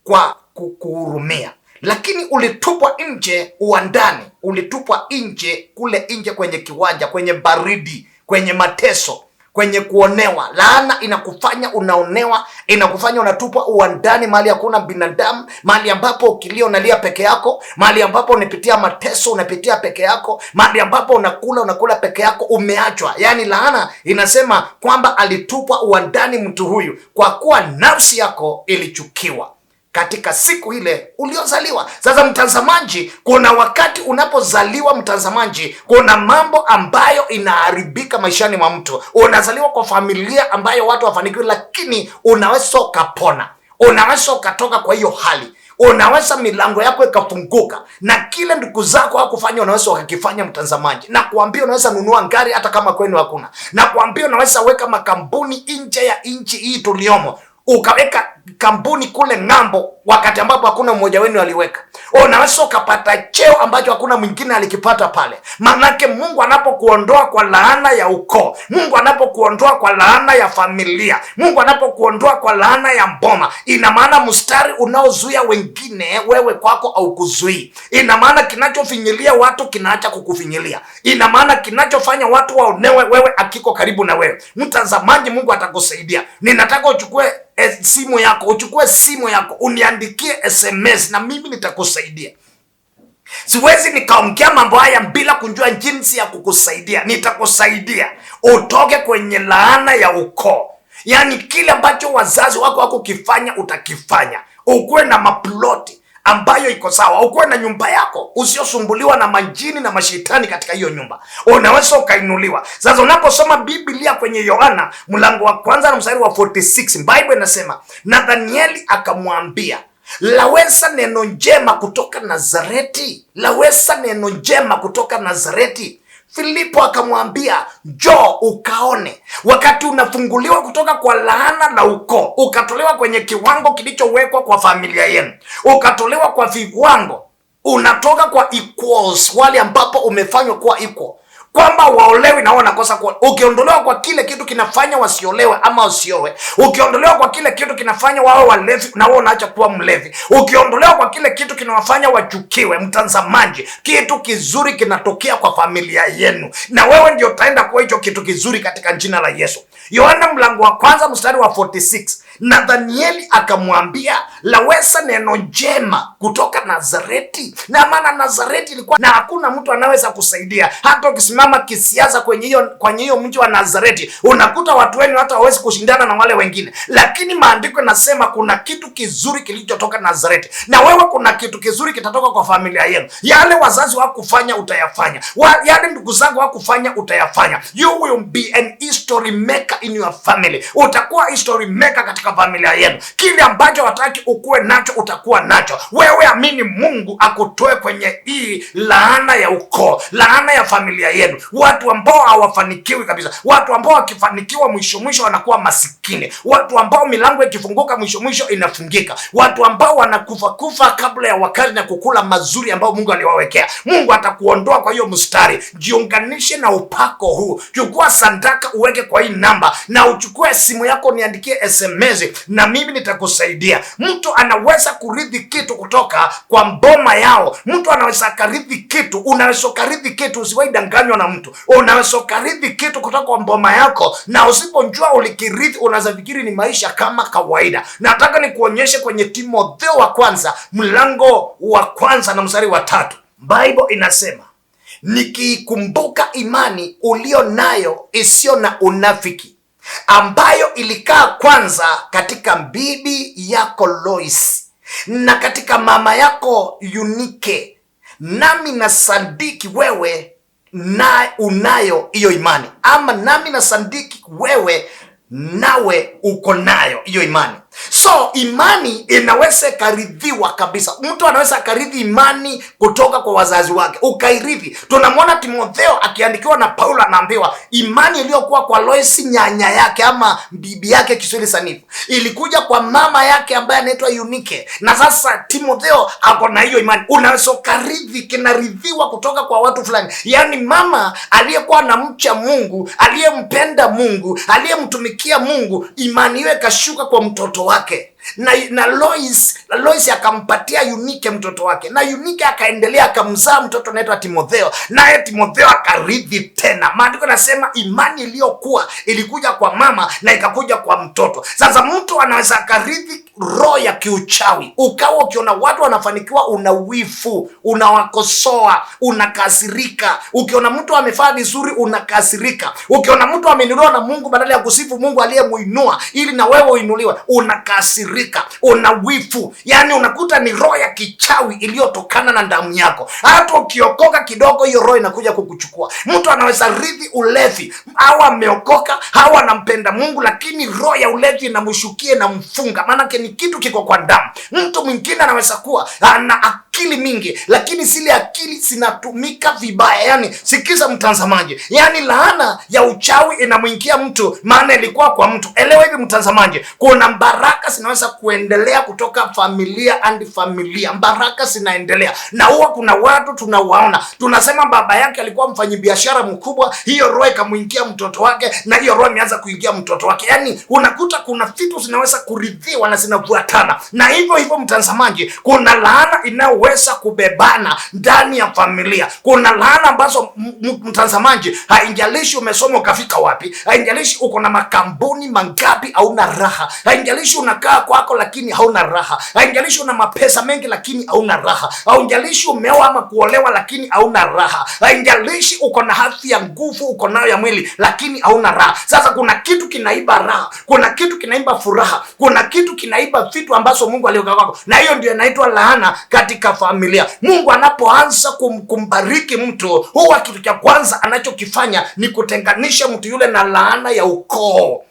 kwa kukuhurumia, lakini ulitupwa nje uwandani, ulitupwa nje, kule nje kwenye kiwanja, kwenye baridi, kwenye mateso, kwenye kuonewa. Laana inakufanya unaonewa, inakufanya unatupwa uwandani, mahali hakuna binadamu, mahali ambapo ukilia unalia peke yako, mahali ambapo unapitia mateso unapitia peke yako, mahali ambapo unakula peke yako, umeachwa. Yani laana inasema kwamba alitupwa uwandani mtu huyu kwa kuwa nafsi yako ilichukiwa katika siku ile uliozaliwa. Sasa mtazamaji, kuna wakati unapozaliwa mtazamaji, kuna mambo ambayo inaharibika maishani mwa mtu. Unazaliwa kwa familia ambayo watu wafanikiwa, lakini unaweza ukapona, unaweza ukatoka kwa hiyo hali, unaweza milango yako ikafunguka, na kile ndugu zako hakufanya unaweza ukakifanya mtazamaji. Na kuambia unaweza nunua ngari hata kama kwenu hakuna. Na kuambia unaweza weka makampuni nje ya nchi hii tuliomo, ukaweka kampuni kule ng'ambo wakati ambapo hakuna mmoja wenu aliweka. Unaweza ukapata cheo ambacho hakuna mwingine alikipata pale. Manake Mungu anapokuondoa kwa laana ya ukoo, Mungu anapokuondoa kwa laana ya familia, Mungu anapokuondoa kwa laana ya mboma, ina maana mstari unaozuia wengine, wewe kwako au kuzuii. Ina maana kinachofinyilia watu kinaacha kukufinyilia. Ina maana kinachofanya watu waonewe, wewe akiko karibu na wewe. Mtazamaji, Mungu atakusaidia. Ninataka uchukue simu yako uniandikie SMS na mimi nitakusaidia. Siwezi nikaongea mambo haya bila kujua jinsi ya kukusaidia. Nitakusaidia utoke kwenye laana ya ukoo. Yani kile ambacho wazazi wako kifanya utakifanya. Ukuwe na maploti ambayo iko sawa, ukuwe na nyumba yako usiosumbuliwa na majini na mashetani katika hiyo nyumba. Unaweza ukainuliwa. Sasa unaposoma Biblia kwenye Yohana mlango wa 1 na mstari wa 46, Bible inasema, Nathanieli akamwambia, laweza neno njema kutoka Nazareti? Laweza neno njema kutoka Nazareti? Filipo akamwambia, njoo ukaone. Wakati unafunguliwa kutoka kwa laana la ukoo, ukatolewa kwenye kiwango kilichowekwa kwa familia yenu, ukatolewa kwa viwango, unatoka kwa equals, wale ambapo umefanywa kuwa equal, kwamba waolewi na wao nakosa kuwa. Ukiondolewa kwa kile kitu kinafanya wasiolewe ama wasiowe. Ukiondolewa kwa kile kitu kinafanya wawe walevi na wao unaacha kuwa mlevi. Ukiondolewa kwa kile kitu kinawafanya wachukiwe, mtazamaji, kitu kizuri kinatokea kwa familia yenu, na wewe ndio utaenda kuwa hicho kitu kizuri katika jina la Yesu. Yohana mlango wa 1 mstari wa 46, Nathanieli akamwambia, laweza neno njema kutoka Nazareti? Na maana Nazareti ilikuwa na hakuna mtu anaweza kusaidia. Hata ukisimama kisiasa kwenye hiyo mji wa Nazareti, unakuta watu wenu hata hawezi kushindana na wale wengine. Lakini maandiko yanasema kuna kitu kizuri kilichotoka Nazareti, na wewe kuna kitu kizuri kitatoka kwa familia yenu. Yale wazazi wako kufanya utayafanya, yale ndugu zako wako kufanya utayafanya. You will be an history maker in your family. Utakuwa history maker katika familia yenu. Kile ambacho wataki ukuwe nacho utakuwa nacho. Wewe amini Mungu akutoe kwenye hii laana ya ukoo, laana ya familia yenu. Watu ambao hawafanikiwi kabisa, watu ambao wakifanikiwa mwisho wanakuwa masikini, watu ambao milango ikifunguka mwisho inafungika, watu ambao wanakufa kabla ya wakati na kukula mazuri ambao Mungu aliwawekea. Mungu atakuondoa kwa hiyo mstari. Jiunganishe na upako huu. Chukua sandaka uweke kwa hii namba, na uchukue simu yako niandikie SMS Mwenyezi, na mimi nitakusaidia. Mtu anaweza kurithi kitu kutoka kwa mboma yao. Mtu anaweza karithi kitu, unaweza karithi kitu, usiwaidanganywa na mtu. Unaweza karithi kitu kutoka kwa mboma yako, na usipojua ulikirithi unaweza fikiri ni maisha kama kawaida. Nataka nikuonyeshe kwenye Timotheo wa kwanza mlango wa kwanza na mstari wa 3. Bible inasema, nikikumbuka imani ulio nayo isiyo na unafiki, ambayo ilikaa kwanza katika bibi yako Lois na katika mama yako Eunike, nami nasadiki wewe na unayo hiyo imani, ama nami nasadiki wewe nawe uko nayo hiyo imani. So imani inaweza karidhiwa kabisa. Mtu anaweza karithi imani kutoka kwa wazazi wake, ukairithi. Tunamwona Timotheo akiandikiwa na Paulo, anaambiwa imani iliyokuwa kwa Lois nyanya yake ama bibi yake, Kiswahili sanifu, ilikuja kwa mama yake ambaye anaitwa Eunike, na sasa Timotheo ako na hiyo imani. Unaweza karithi, kinarithiwa kutoka kwa watu fulani. Yani mama aliyekuwa na mcha Mungu, aliyempenda Mungu, aliyemtumikia Mungu, imani iwe kashuka kwa mtoto wake, na Lois akampatia Eunike mtoto wake, na Eunike akaendelea akamzaa mtoto anaitwa Timotheo, naye Timotheo akarithi tena. Maandiko nasema imani iliyokuwa ilikuja kwa mama na ikakuja kwa mtoto. Sasa mtu anaweza akarithi roho ya kiuchawi, ukawa ukiona watu wanafanikiwa una wifu, unawakosoa, unakasirika. Ukiona mtu amefanya vizuri unakasirika. Ukiona mtu ameinuliwa na Mungu, badala ya kusifu Mungu aliyemuinua ili na wewe uinuliwe, unakasirika, una wifu. Yani unakuta ni roho ya kichawi iliyotokana na damu yako. Hata ukiokoka kidogo, hiyo roho inakuja kukuchukua. Mtu anaweza rithi ulevi, au ameokoka, au anampenda Mungu, lakini roho ya ulevi inamshukia na mfunga, maana ni kitu kiko kwa damu. Mtu mwingine anaweza kuwa ana akili mingi, lakini zile akili zinatumika vibaya. Yani sikiza mtazamaji, yani laana ya uchawi inamwingia mtu, maana ilikuwa kwa mtu. Elewa hivi mtazamaji, kuna baraka zinaweza kuendelea kutoka familia hadi familia. Baraka zinaendelea, na huwa kuna watu tunawaona, tunasema baba yake alikuwa mfanyabiashara mkubwa, hiyo roho ikamwingia mtoto wake, na hiyo roho imeanza kuingia mtoto wake. Yani unakuta kuna vitu zinaweza kurithiwa na zinafuatana. Na hivyo hivyo mtazamaji, kuna laana inayoweza kubebana ndani ya familia. Kuna laana ambazo mtazamaji, haijalishi umesoma ukafika wapi, haijalishi uko na makampuni mangapi, hauna raha. Haijalishi unakaa kwako lakini hauna raha. Haijalishi una mapesa mengi lakini hauna raha. Haijalishi umeoa ama kuolewa lakini hauna raha. Haijalishi uko na afya ya nguvu uko nayo ya mwili lakini hauna raha. Sasa kuna kitu kinaiba raha, kuna kitu kinaiba furaha, kuna kitu kinaiba vitu ambazo Mungu aliweka kwako, na hiyo ndio inaitwa laana katika familia. Mungu anapoanza kumbariki mtu, huwa kitu cha kwanza anachokifanya ni kutenganisha mtu yule na laana ya ukoo.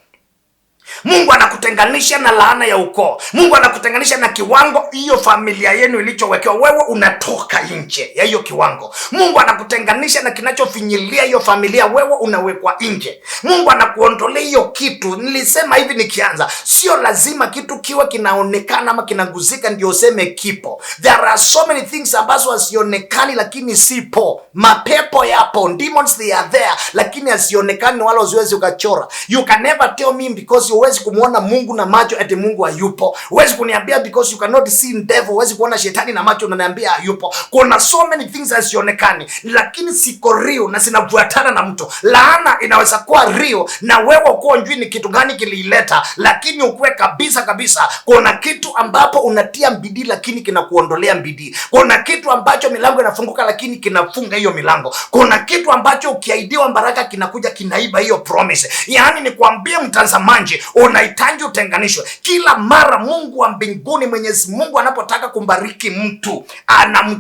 Mungu anakutenganisha na laana ya ukoo. Mungu anakutenganisha na kiwango hiyo familia yenu ilichowekewa. Wewe unatoka nje ya hiyo kiwango. Mungu anakutenganisha na kinachofinyilia hiyo familia. Wewe unawekwa nje. Mungu anakuondolea hiyo kitu. Nilisema hivi nikianza, sio lazima kitu kiwe kinaonekana ama kinaguzika ndio useme kipo. There are so many things ambazo hasionekani lakini sipo. Mapepo yapo, demons they are there, lakini hasionekani wala usiwezi ukachora. You can never tell me because huwezi kumuona Mungu na macho ati Mungu hayupo. Huwezi kuniambia because you cannot see devil, huwezi kuona shetani na macho unaniambia hayupo. Kuna so many things hasionekani lakini siko real na zinafuatana na mtu. Laana inaweza kuwa real na wewe uko njui ni kitu gani kiliileta, lakini ukue kabisa kabisa kuna kitu ambapo unatia bidii lakini kinakuondolea bidii. Kuna kitu ambacho milango inafunguka lakini kinafunga hiyo milango. Kuna kitu ambacho ukiahidiwa baraka kinakuja kinaiba hiyo promise. Yaani ni kuambia mtazamaji, unahitaji utenganishwe. Kila mara Mungu wa mbinguni, Mwenyezi Mungu anapotaka kumbariki mtu,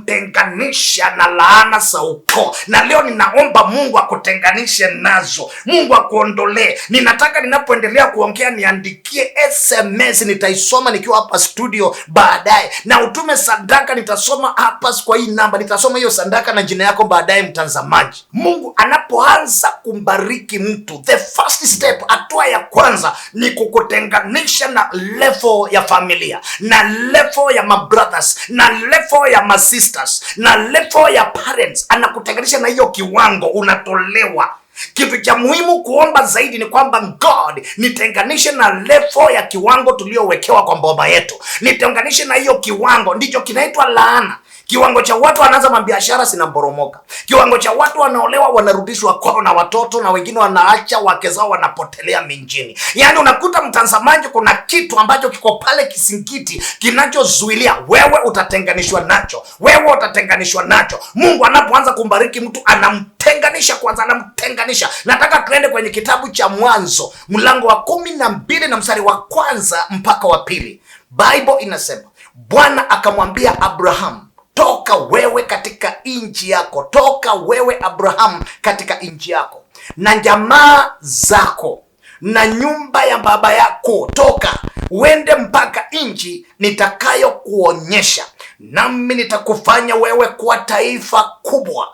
anamtenganisha na laana za ukoo. Na leo ninaomba Mungu akutenganishe nazo. Mungu akuondolee. Ninataka ninapoendelea kuongea niandikie SMS, nitaisoma nikiwa hapa studio baadaye. Na utume sadaka, nitasoma hapa kwa hii namba. Nitasoma hiyo sadaka na jina yako baadaye mtazamaji. Mungu anapoanza kumbariki mtu, the first step, hatua ya kwanza ni kukutenganisha na level ya familia, na level ya mabrothers, na level ya masisters, na level ya parents. Anakutenganisha na hiyo kiwango, unatolewa. Kitu cha muhimu kuomba zaidi ni kwamba God, nitenganishe na level ya kiwango tuliowekewa kwa boma yetu. Nitenganishe na hiyo kiwango, ndicho kinaitwa laana. Kiwango cha watu wanaanza mabiashara zinaporomoka. Kiwango cha watu wanaolewa wanarudishwa kwao na watoto, na wengine wanaacha wake zao wanapotelea minjini. Yaani unakuta mtazamaji, kuna kitu ambacho kiko pale kisingiti kinachozuilia wewe, utatenganishwa nacho. Wewe utatenganishwa nacho. Mungu anapoanza kumbariki mtu anamtenganisha kwanza, anamtenganisha. Nataka tuende kwenye kitabu cha Mwanzo mlango wa 12 na mstari wa 1 mpaka wa 2. Bible inasema, Bwana akamwambia Abraham, toka wewe katika nchi yako, toka wewe Abraham katika nchi yako na jamaa zako na nyumba ya baba yako, toka uende mpaka nchi nitakayo kuonyesha, nami nitakufanya wewe kuwa taifa kubwa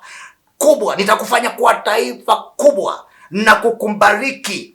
kubwa, nitakufanya kuwa taifa kubwa na kukubariki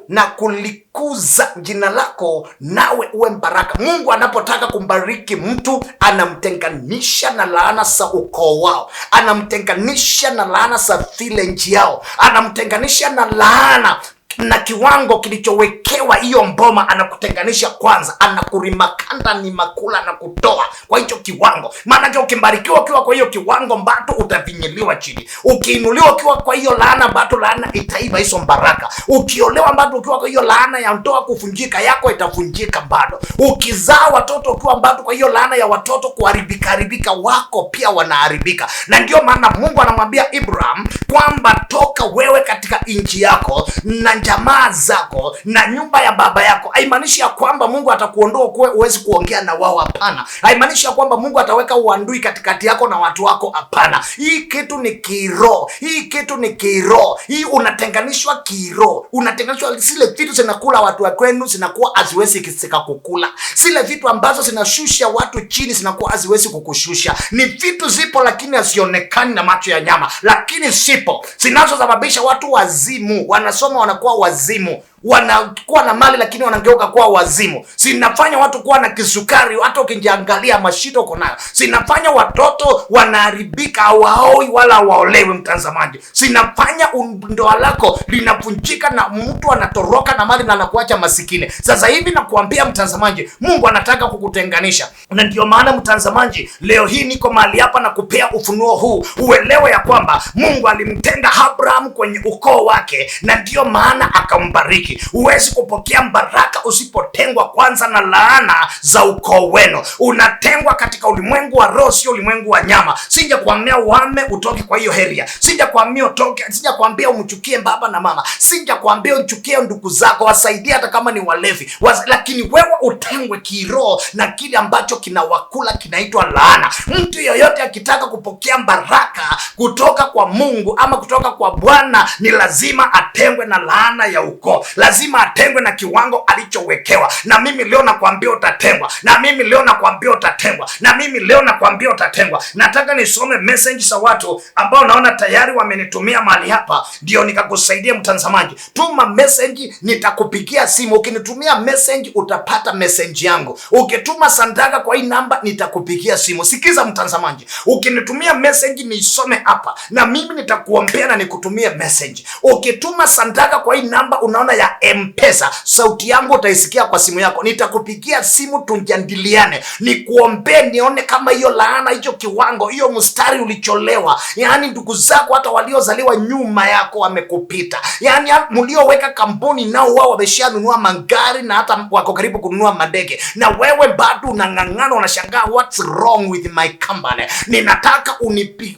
na kulikuza jina lako, nawe uwe mbaraka. Mungu anapotaka kumbariki mtu anamtenganisha na laana za ukoo wao, anamtenganisha na laana za village yao, anamtenganisha na laana na kiwango kilichowekewa hiyo mboma, anakutenganisha kwanza, anakurimakanda ni makula na kutoa kwa hicho kiwango. Maana ukibarikiwa ukiwa kwa hiyo kiwango, mbato utavinyiliwa chini. Ukiinuliwa ukiwa kwa hiyo laana, mbato laana itaiba hizo baraka. Ukiolewa mbato ukiwa kwa hiyo laana ya ndoa kuvunjika, yako itafunjika bado. Ukizaa watoto ukiwa mbato kwa hiyo laana ya watoto kuharibika, wako pia wanaharibika. Na ndio maana Mungu anamwambia Abraham kwamba toka wewe katika nchi yako na jamaa zako na nyumba ya baba yako. Haimaanishi ya kwamba Mungu atakuondoa kwa uwezi kuongea na wao, hapana. Haimaanishi ya kwamba Mungu ataweka uadui katikati yako na watu wako, hapana. Hii kitu ni kiroho, hii kitu ni kiroho. Hii unatenganishwa kiroho, unatenganishwa. Zile vitu zinakula watu wa kwenu zinakuwa haziwezi kukula. Zile vitu ambazo zinashusha watu chini zinakuwa haziwezi kukushusha. Ni vitu zipo lakini hasionekani na macho ya nyama, lakini zipo zinazosababisha watu wazimu. Wanasoma wanakuwa wazimu, wanakuwa na mali lakini wanageuka kuwa wazimu. Zinafanya watu kuwa na kisukari, hata ukijiangalia mashito uko nayo. Zinafanya watoto wanaharibika, hawaoi wala waolewe. Mtazamaji, zinafanya ndoa lako linavunjika na mtu anatoroka na mali na anakuacha masikini. Sasa hivi nakuambia mtazamaji, Mungu anataka kukutenganisha. Na ndio maana mtazamaji, leo hii niko mahali hapa na kupea ufunuo huu, uelewe ya kwamba Mungu alimtenda Abraham kwenye ukoo wake, na ndio maana akambariki. Huwezi kupokea baraka usipotengwa kwanza na laana za ukoo wenu. Unatengwa katika ulimwengu wa roho, sio ulimwengu wa nyama. Sija kuambia uhame utoke kwa hiyo area, sija kuambia utoke, sija kuambia umchukie baba na mama, sija kuambia uchukie ndugu zako, wasaidie hata kama ni walevi, lakini wewe utengwe kiroho na kile ambacho kinawakula kinaitwa laana. Mtu yoyote akitaka kupokea baraka kutoka kwa Mungu ama kutoka kwa Bwana, ni lazima atengwe na laana ya ukoo. Lazima atengwe na kiwango alichowekewa. Na mimi leo nakwambia utatengwa. Na mimi leo nakwambia utatengwa. Na mimi leo nakwambia utatengwa. Nataka nisome message za watu ambao naona tayari wamenitumia mahali hapa, ndio nikakusaidia mtazamaji. Tuma message, nitakupigia simu. Ukinitumia message utapata message yangu. Ukituma sadaka kwa hii namba nitakupigia simu. Sikiza mtazamaji, ukinitumia message nisome hapa na mimi nitakuombea na nikutumie message. Ukituma sadaka kwa hii namba unaona ya M-Pesa, sauti yangu utaisikia kwa simu yako. Nitakupigia simu tujadiliane, nikuombee, nione kama hiyo laana, hicho kiwango, hiyo mstari ulicholewa. Yaani ndugu zako hata waliozaliwa nyuma yako wamekupita. Yaani mlioweka kampuni nao wao wameshanunua magari na hata wako karibu kununua madege, na wewe bado unang'ang'ana, unashangaa what's wrong with my company. Ninataka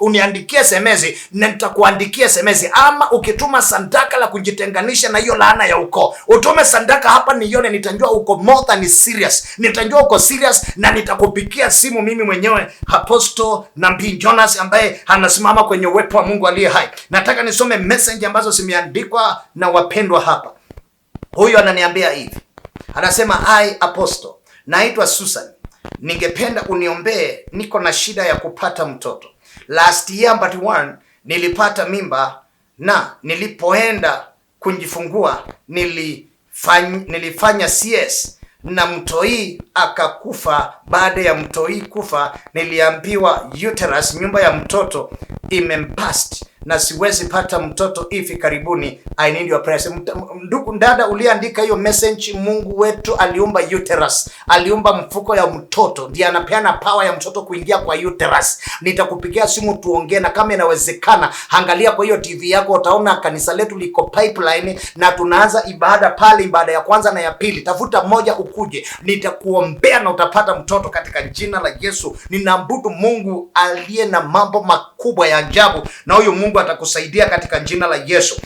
uniandikie SMS na nitakuandikia SMS, ama ukituma sadaka la kujitenganisha na hiyo laana ya ukoo, utume sadaka hapa nione, nitajua uko more than serious, nitajua uko serious na nitakupigia simu mimi mwenyewe Apostle Nabii Jonas ambaye anasimama kwenye uwepo wa Mungu aliye hai. Nataka nisome message ambazo zimeandikwa na wapendwa hapa. Huyu ananiambia hivi, anasema, hi Apostle, naitwa Susan, ningependa uniombee, niko na shida ya kupata mtoto. Last year but one nilipata mimba, na nilipoenda kujifungua nilifanya CS na mtoi akakufa. Baada ya mtoi kufa, niliambiwa uterus, nyumba ya mtoto imempast na siwezi pata mtoto hivi karibuni. I need your prayers. Ndugu dada uliandika hiyo message, Mungu wetu aliumba uterus, aliumba mfuko ya mtoto, ndiye anapeana power ya mtoto kuingia kwa uterus. Nitakupigia simu tuongee, na kama inawezekana angalia kwa hiyo TV yako, utaona kanisa letu liko Pipeline na tunaanza ibada pale, ibada ya kwanza na ya pili. Tafuta moja ukuje, nitakuombea na utapata mtoto katika jina la Yesu. Ninaabudu Mungu aliye na mambo makubwa ya ajabu, na huyo Mungu atakusaidia katika jina la Yesu.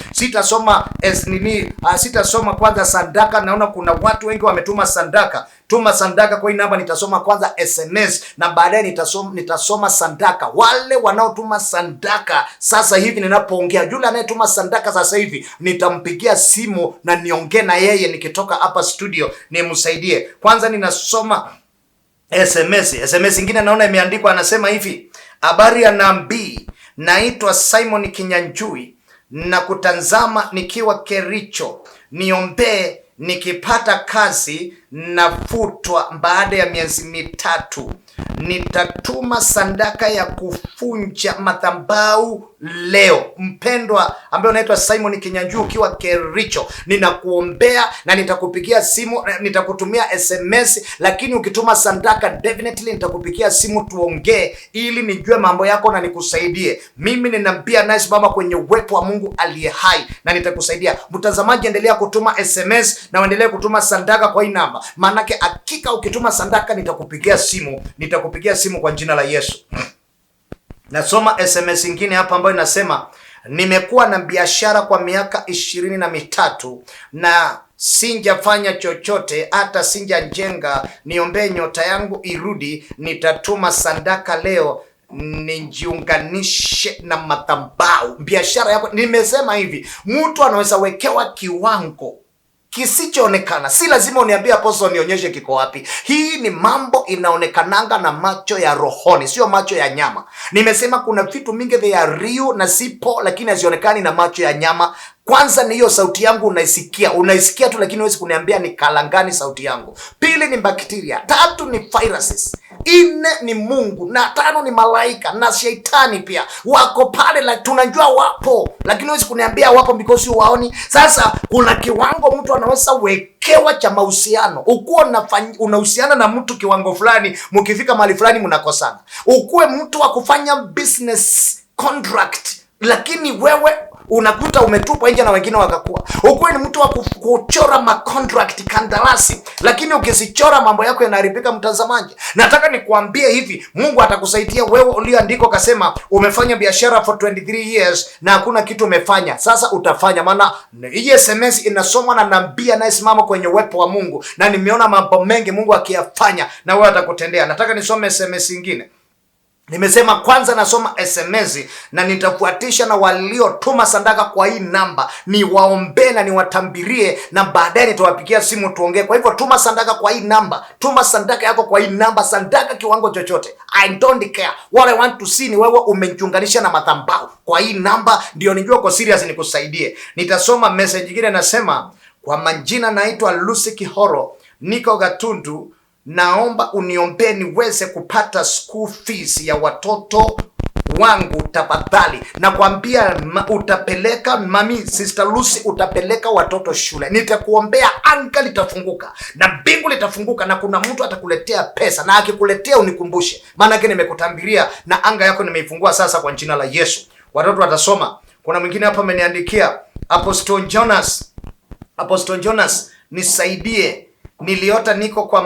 Sitasoma kwanza sadaka. Naona kuna watu wengi wametuma sadaka. Tuma sadaka kwa hii namba. Nitasoma kwanza SMS na baadaye nitasoma sadaka. Wale wanaotuma sadaka sasa hivi ninapoongea, yule anayetuma sadaka sasa hivi nitampigia simu na niongee na yeye nikitoka hapa studio nimsaidie. Kwanza ninasoma SMS ingine, naona imeandikwa, anasema hivi: habari ya nabii, naitwa Simon Kinyanjui na kutazama nikiwa Kericho, niombee nikipata kazi nafutwa baada ya miezi mitatu. Nitatuma sadaka ya kufunja madhabahu leo. Mpendwa ambaye unaitwa Simon Kinyanjui ukiwa Kericho, ninakuombea na nitakupigia simu, nitakutumia SMS, lakini ukituma sadaka definitely nitakupigia simu tuongee ili nijue mambo yako na nikusaidie. Mimi ninambia nice mama kwenye uwepo wa Mungu aliye hai na nitakusaidia. Mtazamaji, endelea kutuma SMS na uendelee kutuma sadaka kwa hii namba, maanake hakika ukituma sadaka nitakupigia simu kwa jina la Yesu. Nasoma SMS ingine hapa ambayo inasema: nimekuwa na biashara kwa miaka 23 na sinjafanya chochote, hata sinjajenga. Niombee nyota yangu irudi. Nitatuma sadaka leo nijiunganishe na madhabahu. Biashara yako, nimesema hivi, mtu anaweza wekewa kiwango kisichoonekana. Si lazima uniambie apostle nionyeshe kiko wapi. Hii ni mambo inaonekananga na macho ya rohoni, sio macho ya nyama. Nimesema kuna vitu mingi vya real na sipo, lakini hazionekani na macho ya nyama. Kwanza ni hiyo sauti yangu unaisikia tu, lakini huwezi kuniambia ni kalangani sauti yangu. Pili ni bakteria. Tatu ni viruses. 4 ni Mungu, na 5 ni malaika na shetani pia wako pale, like, tunajua wapo, lakini huwezi kuniambia wapo because you waoni. Sasa kuna kiwango mtu anaweza wekewa cha mahusiano, ukuwa unahusiana na mtu kiwango fulani, mkifika mahali fulani mnakosana. Ukuwe mtu wa kufanya business contract, lakini wewe unakuta umetupwa nje na wengine wakakuwa. Ukuwe ni mtu wa kuchora contract, kandarasi, lakini ukisichora mambo yako yanaharibika. Mtazamaji, nataka nikuambie hivi, Mungu atakusaidia wewe ulioandiko kasema umefanya biashara for 23 years na hakuna kitu umefanya. Sasa utafanya, maana hii SMS inasomwa na nabii anayesimama kwenye uwepo wa Mungu, na nimeona mambo mengi Mungu akiyafanya na wewe atakutendea. Nataka nisome SMS nyingine. Nimesema kwanza nasoma SMS na nitafuatisha na waliotuma sadaka kwa hii namba, ni waombe na niwatambirie, na baadaye nitawapigia simu tuongee. Kwa hivyo tuma sadaka kwa hii namba, tuma sadaka yako kwa hii namba, sadaka kiwango chochote. I don't care. What I want to see ni wewe umejiunganisha na madhabahu kwa hii namba, ndio nijue uko serious nikusaidie. Nitasoma message nyingine, nasema: kwa majina naitwa Lucy Kihoro, niko Gatundu, naomba uniombee niweze kupata school fees ya watoto wangu tafadhali. Nakwambia utapeleka mami, Sister Lucy, utapeleka watoto shule. Nitakuombea, anga litafunguka na mbingu litafunguka, na kuna mtu atakuletea pesa, na akikuletea unikumbushe, maana yake nimekutambiria na anga yako nimeifungua sasa kwa jina la Yesu. Watoto watasoma. Kuna mwingine hapa ameniandikia: Apostle Jonas, nisaidie, niliota niko kwa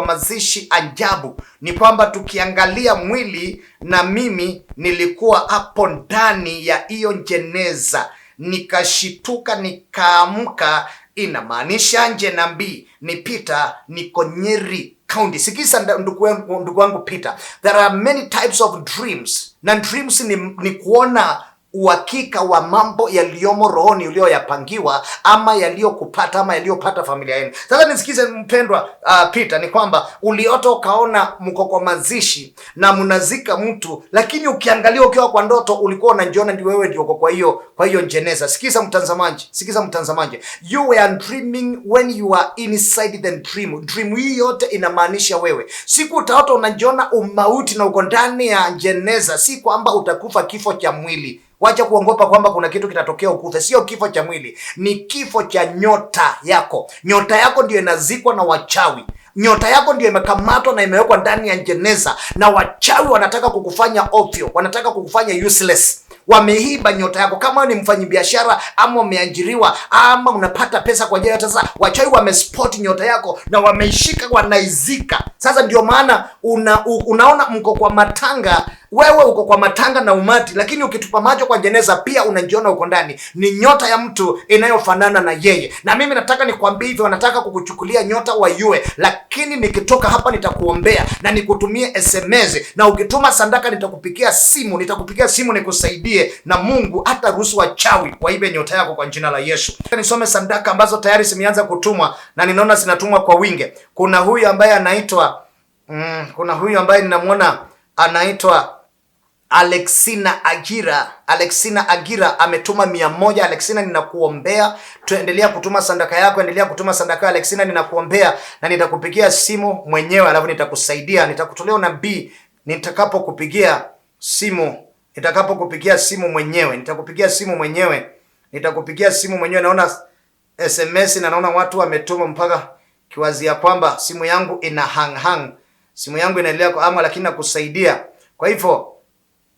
mazishi ajabu. Ni kwamba tukiangalia mwili, na mimi nilikuwa hapo ndani ya hiyo jeneza, nikashituka, nikaamka. Inamaanisha nje nabii ni Peter, niko Nyeri County. Sikiza ndugu wangu Peter, there are many types of dreams, na dreams ni kuona uhakika wa mambo yaliyomo rohoni uliyoyapangiwa ama yaliyokupata ama yaliyopata familia yenu. Sasa nisikize mpendwa Peter, ni kwamba uliota ukaona mko kwa mazishi na mnazika mtu, lakini ukiangalia ukiwa kwa ndoto ulikuwa unajiona ndio wewe ndio kwa hiyo jeneza. Sikiza mtazamaji, you were dreaming when you are inside the dream. Dream hii yote inamaanisha wewe. Siku utaota unajiona umauti na uko ndani ya jeneza, si kwamba utakufa kifo cha mwili. Wacha kuongopa kwamba kuna kitu kitatokea ukufe. Sio kifo cha mwili, ni kifo cha nyota yako. Nyota yako ndio inazikwa na wachawi. Nyota yako ndio imekamatwa na imewekwa ndani ya jeneza, na wachawi wanataka kukufanya ovyo, wanataka kukufanya useless. Wameiba nyota yako. Kama ni mfanyabiashara ama umeajiriwa ama unapata pesa kwa njia yote, sasa wachawi wamespot nyota yako na wameishika, wanaizika. Sasa ndio maana unaona mko kwa matanga, wewe uko kwa matanga na umati, lakini ukitupa macho kwa jeneza pia unajiona uko ndani. Ni nyota ya mtu inayofanana na yeye. Na mimi nataka nikwambie hivyo, wanataka kukuchukulia nyota waiue, lakini nikitoka hapa nitakuombea na nikutumie SMS, na ukituma sadaka nitakupigia simu nikusaidie, na Mungu hata ruhusu wachawi waibe nyota yako kwa jina la Yesu. Nisome sadaka ambazo tayari zimeanza kutumwa na ninaona zinatumwa kwa wingi. Kuna huyu ambaye anaitwa ninamwona anaitwa Alexina Agira ametuma 100. Alexina, ninakuombea, tuendelea kutuma sadaka yako, endelea kutuma sadaka. Alexina, ninakuombea na nitakupigia simu mwenyewe, alafu nitakusaidia, nitakutolea unabii nitakapokupigia simu mwenyewe. Naona SMS na naona watu wametuma mpaka kiwazia kwamba simu yangu ina hang. Simu yangu inaendelea kwa ama, lakini nakusaidia. Kwa hivyo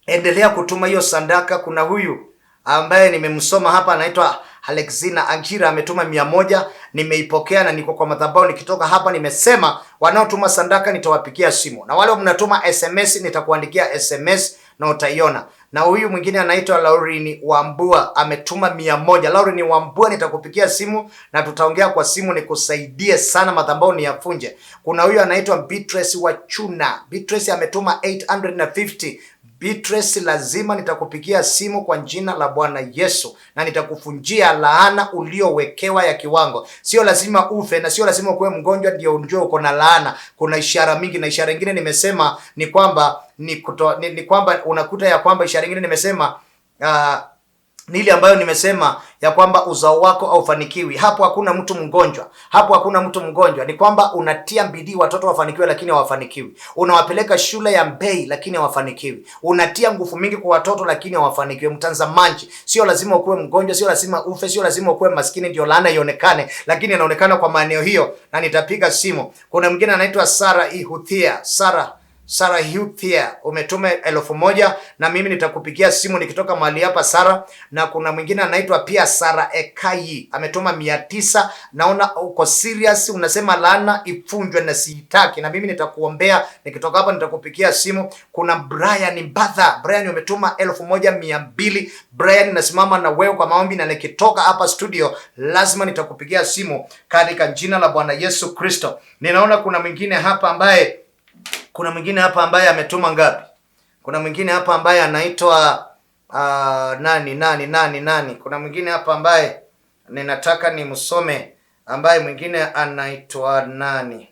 endelea kutuma hiyo sadaka. Kuna huyu ambaye nimemsoma hapa anaitwa Alexina Agira ametuma 100, nimeipokea na niko kwa madhabahu. Nikitoka hapa nimesema wanaotuma sadaka nitawapigia simu, na wale mnatuma SMS nitakuandikia SMS na utaiona. Na huyu mwingine anaitwa Laurini Wambua ametuma 100. Laurini Wambua, nitakupigia simu na tutaongea kwa simu nikusaidie sana, madhabahu ni yafunje. Kuna huyu anaitwa Beatrice Wachuna. Beatrice ametuma 850. Beatrice, lazima nitakupigia simu kwa jina la Bwana Yesu na nitakufunjia laana uliowekewa ya kiwango. Sio lazima ufe na sio lazima kuwe mgonjwa ndio unjue uko na laana. Kuna ishara mingi, na ishara nyingine nimesema ni kwamba ni kwamba unakuta ya kwamba ishara nyingine nimesema ni ile ambayo nimesema ya kwamba uzao wako haufanikiwi. Hapo hakuna mtu mgonjwa. Ni kwamba unatia bidii watoto wafanikiwe lakini hawafanikiwi. Unawapeleka shule ya bei lakini hawafanikiwi. Unatia nguvu mingi kwa watoto lakini hawafanikiwi. Mtazamaji, sio lazima ukuwe mgonjwa, sio lazima ufe, sio lazima ukuwe maskini ndio laana ionekane, lakini inaonekana kwa maeneo hiyo na nitapiga simu. Kuna mwingine anaitwa Sara Huthia umetuma 1000 na mimi nitakupigia simu nikitoka mahali hapa Sara. Na kuna mwingine anaitwa pia Sara Ekai ametuma 900. Naona uko serious, unasema laana ifunjwe na siitaki, na mimi nitakuombea nikitoka hapa nitakupigia simu. Kuna Brian Mbadha. Brian umetuma 1200. Brian, nasimama na wewe kwa maombi, na nikitoka hapa studio lazima nitakupigia simu katika jina la Bwana Yesu Kristo. Ninaona kuna mwingine hapa ambaye ametuma ngapi? Kuna mwingine hapa ambaye anaitwa nani? Kuna mwingine hapa ambaye ninataka nimsome, ambaye mwingine anaitwa nani?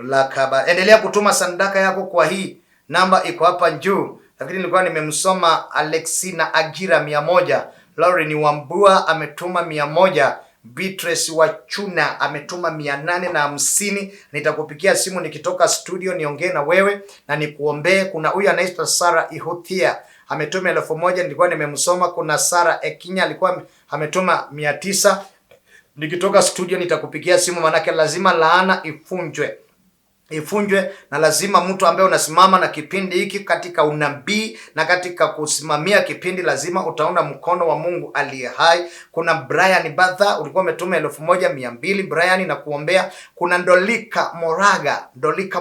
Lakaba. Endelea kutuma sadaka yako kwa hii namba iko hapa juu, lakini nilikuwa nimemsoma Alexina Agira 100. Lauren Wambua ametuma 100. Beatrice Wachuna ametuma 850. Nitakupigia simu nikitoka studio niongee na wewe na nikuombee. Kuna huyu anaitwa Sara Ihuthia ametuma 1000, nilikuwa nimemsoma. Kuna Sara Ekinya alikuwa ametuma 900. Nikitoka studio nitakupigia simu, manake lazima laana ifunjwe na lazima mtu ambaye unasimama na kipindi hiki katika unabii na katika kusimamia kipindi, lazima utaona mkono wa Mungu aliye hai. Kuna Brian Badha ulikuwa umetuma 1200. Brian, na kuombea. Kuna Ndolika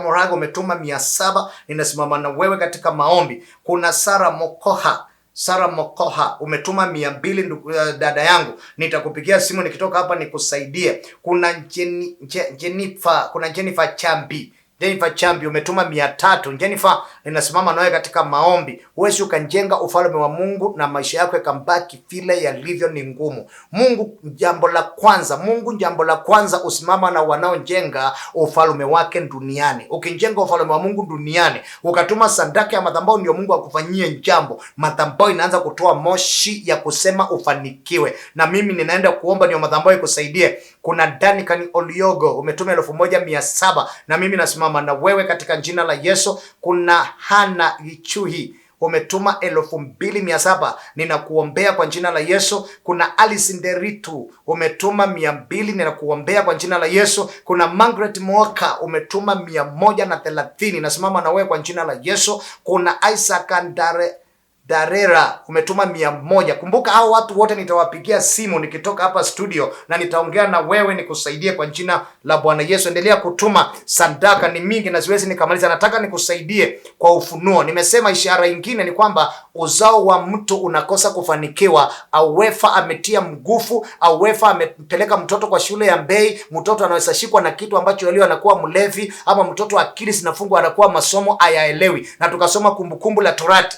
Moraga umetuma 700. Ninasimama na wewe katika maombi. Kuna Sara Mokoha umetuma 200. Dada yangu, nitakupigia simu nikitoka hapa nikusaidie. Kuna Jennifer Jennifer Chambi umetuma 300. Jennifer, ninasimama nawe katika maombi. Huwezi ukajenga ufalme wa Mungu na maisha yako yakambaki vile yalivyo, ni ngumu. Mungu jambo la kwanza usimama na wanaojenga ufalme wake duniani. Ukijenga ufalme wa Mungu duniani, ukatuma sadaka ya madhabahu ndio Mungu akufanyie jambo, madhabahu inaanza kutoa moshi ya kusema ufanikiwe. Na mimi ninaenda kuomba ndio madhabahu ikusaidie. Kuna Danikani Oliogo umetuma 1700 na mimi nasimama na wewe katika jina la Yesu. Kuna Hana Ichuhi umetuma 2700, ninakuombea kwa jina la Yesu. Kuna Alice Nderitu umetuma 200, ninakuombea kwa jina la Yesu. Kuna Margaret Moka umetuma 130, nasimama na wewe kwa jina la Yesu. Kuna Isaac Darera umetuma 100. Kumbuka hao watu wote nitawapigia simu nikitoka hapa studio na nitaongea na wewe nikusaidie kwa jina la Bwana Yesu. Endelea kutuma sadaka, ni mingi na siwezi nikamaliza. Nataka nikusaidie kwa ufunuo. Nimesema ishara nyingine ni kwamba uzao wa mtu unakosa kufanikiwa, au wefa ametia mgufu, au wefa amepeleka mtoto kwa shule ya mbei, mtoto anaweza shikwa na kitu ambacho yeye anakuwa mlevi, ama mtoto akili sinafungwa anakuwa masomo hayaelewi. Na tukasoma Kumbukumbu la Torati.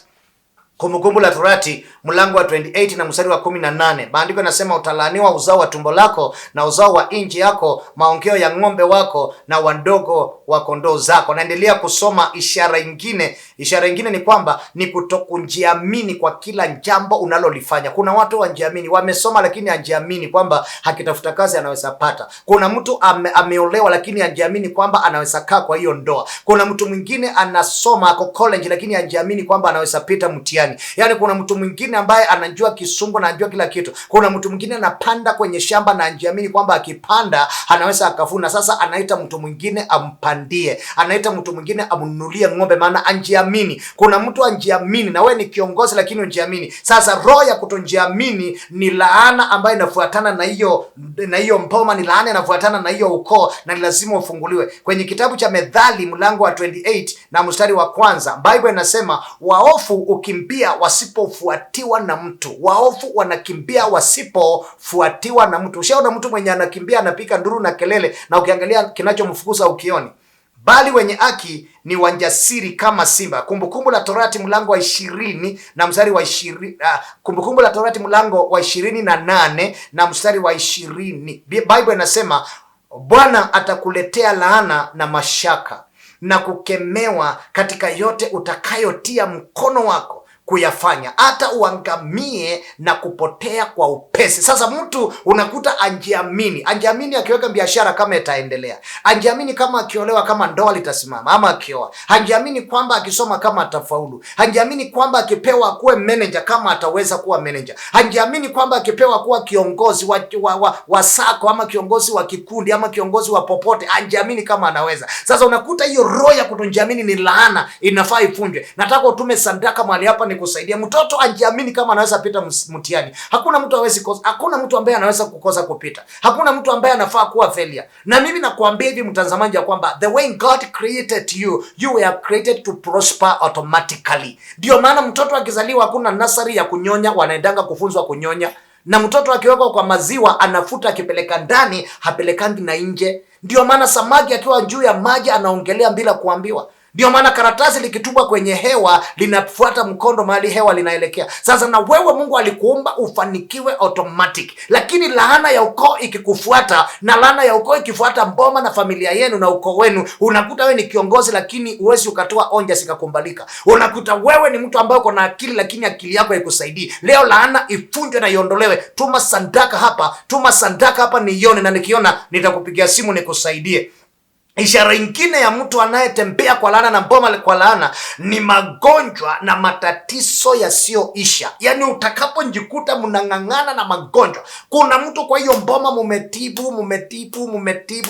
Kumbukumbu la Torati mlango wa 28 na mstari wa 18. Maandiko yanasema utalaaniwa uzao wa tumbo lako na uzao wa inji yako, maongeo ya ng'ombe wako na wandogo wa kondoo zako. Naendelea kusoma ishara nyingine ni kwamba ni kutokujiamini kwa kila jambo unalolifanya. Kuna watu wanjiamini, wamesoma lakini hajiamini kwamba hakitafuta kazi anaweza pata. Kuna mtu ameolewa lakini hajiamini kwamba anaweza kaa kwa hiyo ndoa. Kuna mtu mwingine anasoma ako college lakini hajiamini kwamba anaweza pita mtihani. Yaani kuna mtu mwingine ambaye anajua kisungu na anajua kila kitu. Kuna mtu mwingine anapanda kwenye shamba na anajiamini kwamba akipanda anaweza akavuna. Sasa anaita mtu mwingine ampandie, anaita mtu mwingine amnunulie ng'ombe, maana anjiamini. Kuna mtu anjiamini na wewe ni kiongozi lakini unjiamini. Sasa roho ya kutojiamini ni laana ambayo inafuatana na hiyo mboma, ni laana inafuatana na hiyo ukoo, na ni lazima ufunguliwe. Kwenye kitabu cha Methali mlango wa 28 na mstari wa 1, Bible inasema waofu ukimbia wasipofuatiwa na mtu. Waofu wanakimbia wasipofuatiwa na mtu. Ushaona mtu mwenye anakimbia anapika nduru na kelele na ukiangalia kinachomfukuza ukioni? Bali wenye haki ni wanjasiri kama simba. Kumbukumbu la Torati mlango wa 20 na mstari wa 20. Kumbukumbu la Torati mlango wa 28 na mstari wa 20. Bible inasema Bwana atakuletea laana na mashaka na kukemewa katika yote utakayotia mkono wako kuyafanya, hata uangamie na kupotea kwa upesi. Sasa mtu unakuta anjiamini akiweka biashara kama itaendelea, anjiamini kama akiolewa kama ndoa litasimama ama akioa, anjiamini kwamba akisoma kama atafaulu, anjiamini kwamba akipewa kuwe manager kama ataweza kuwa manager, anjiamini kwamba akipewa kuwa kiongozi wa sako ama kiongozi wa kikundi ama kiongozi wa popote, anjiamini kama anaweza. Sasa unakuta hiyo roho ya kutojiamini ni laana, inafaa ifunjwe. Nataka utume sadaka mahali hapa ni kusaidia mtoto anjiamini kama anaweza pita mtihani. Hakuna mtu hawezi kosa, hakuna mtu ambaye anaweza kukosa kupita, hakuna mtu ambaye anafaa kuwa failure. Na mimi nakuambia hivi mtazamaji ya kwamba the way God created you, you were created to prosper automatically. Ndio maana mtoto akizaliwa hakuna nasari ya kunyonya, wanaendanga kufunzwa kunyonya. Na mtoto akiwekwa kwa maziwa anafuta, akipeleka ndani hapelekangi na nje. Ndio maana samaki akiwa juu ya maji anaongelea bila kuambiwa. Ndio maana karatasi likitupwa kwenye hewa linafuata mkondo mahali hewa linaelekea. Sasa na wewe Mungu alikuumba ufanikiwe automatic. Lakini laana ya ukoo ikikufuata, na laana ya ukoo ikifuata mboma na familia yenu na ukoo wenu, unakuta wewe ni kiongozi lakini uwezi ukatoa onja sikakumbalika. Unakuta wewe ni mtu ambaye uko na akili lakini akili yako haikusaidii. Leo laana ifunjwe na iondolewe. Tuma sadaka hapa nione, na nikiona nitakupigia simu nikusaidie. Ishara nyingine ya mtu anayetembea kwa laana na mboma kwa laana ni magonjwa na matatizo yasiyoisha. Yaani utakapojikuta mnang'ang'ana na magonjwa. Kuna mtu kwa hiyo mboma mumetibu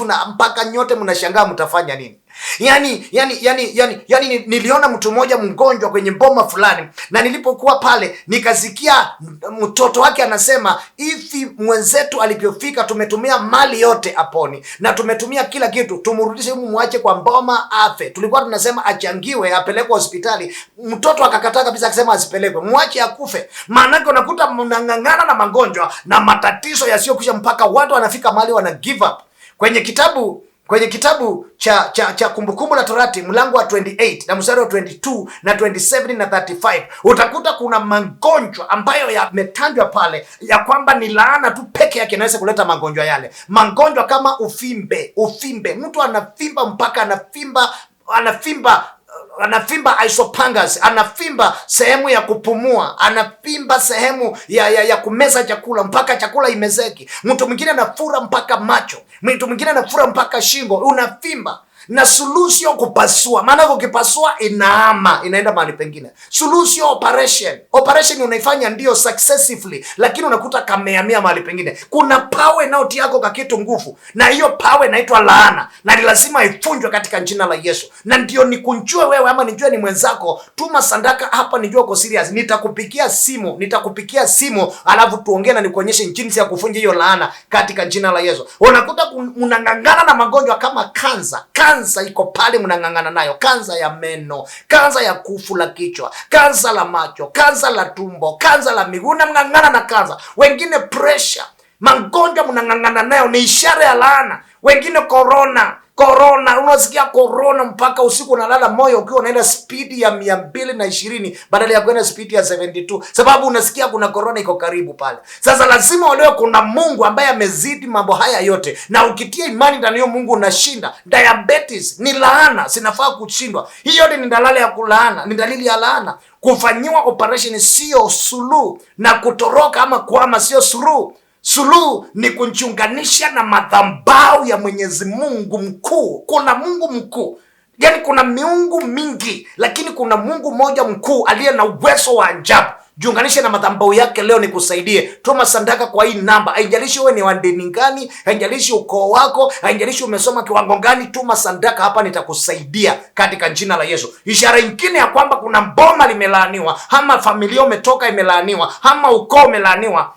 na mpaka nyote mnashangaa mtafanya nini? Yani niliona mtu mmoja mgonjwa kwenye mboma fulani, na nilipokuwa pale nikasikia mtoto wake anasema hivi, mwenzetu alipofika tumetumia mali yote aponi na tumetumia kila kitu, tumrudishe humu mwache kwa mboma afe. Tulikuwa tunasema achangiwe apelekwe hospitali, mtoto akakataa kabisa akisema asipelekwe, mwache akufe. Maana unakuta mnang'ang'ana na magonjwa na matatizo yasiyokwisha mpaka watu wanafika mahali wana give up. Kwenye kwenye kitabu cha Kumbukumbu la Torati mlango wa 28 na mstari wa 22 na 27 na 35, utakuta kuna magonjwa ambayo yametajwa pale ya kwamba ni laana tu peke yake inaweza kuleta magonjwa yale. Magonjwa kama uvimbe. Mtu anavimba mpaka anavimba esophagus, anavimba sehemu ya kupumua, anavimba sehemu ya kumeza chakula mpaka chakula imezeki. Mtu mwingine anafura mpaka macho, mtu mwingine anafura mpaka shingo, unavimba. Na suluhu sio kupasua, maana ukipasua inaenda mahali pengine. Suluhu sio operation unaifanya ndio successively, lakini unakuta kameamia mahali pengine. Kuna power inayotia yako kwa kitu nguvu, na hiyo power inaitwa laana, na ni lazima ifunjwe katika jina la Yesu. Na ndio nikunjue wewe ama nijue ni mwenzako, tuma sadaka hapa, nijue uko serious. Nitakupikia simu alafu tuongee na nikuonyeshe jinsi ya kufunja hiyo laana katika jina la Yesu. Unakuta mnangangana na magonjwa kama kansa iko pale, mnangangana nayo. Kansa ya meno, kansa ya kufu la kichwa, kansa la macho, kansa la tumbo, kansa la miguu, mnangangana na kansa. Wengine pressure, magonjwa mnangangana nayo, ni ishara ya laana. Wengine corona, unasikia corona mpaka usiku unalala moyo ukiwa unaenda speed ya 220 badala ya kwenda speed ya 72, sababu unasikia kuna corona iko karibu pale. Sasa lazima uelewe kuna Mungu ambaye amezidi mambo haya yote, na ukitia imani ndani ya Mungu unashinda. Diabetes ni laana, sinafaa kushindwa. Hiyo ni dalili ya kulaana, ni dalili ya laana. Kufanyiwa operation sio suluhu, na kutoroka ama kuama sio suluhu. Suluhu ni kujiunganisha na madhabahu ya Mwenyezi Mungu mkuu. Kuna Mungu mkuu, yaani kuna miungu mingi, lakini kuna Mungu mmoja mkuu aliye na uwezo wa ajabu. Jiunganishe na madhabahu yake leo nikusaidie. Tuma sadaka kwa hii namba. Haijalishi wewe ni wa dini gani, haijalishi ukoo wako, haijalishi umesoma kiwango gani, tuma sadaka hapa, nitakusaidia katika jina la Yesu. Ishara nyingine ya kwamba kuna boma limelaaniwa, ama familia umetoka imelaaniwa, ama ukoo umelaaniwa,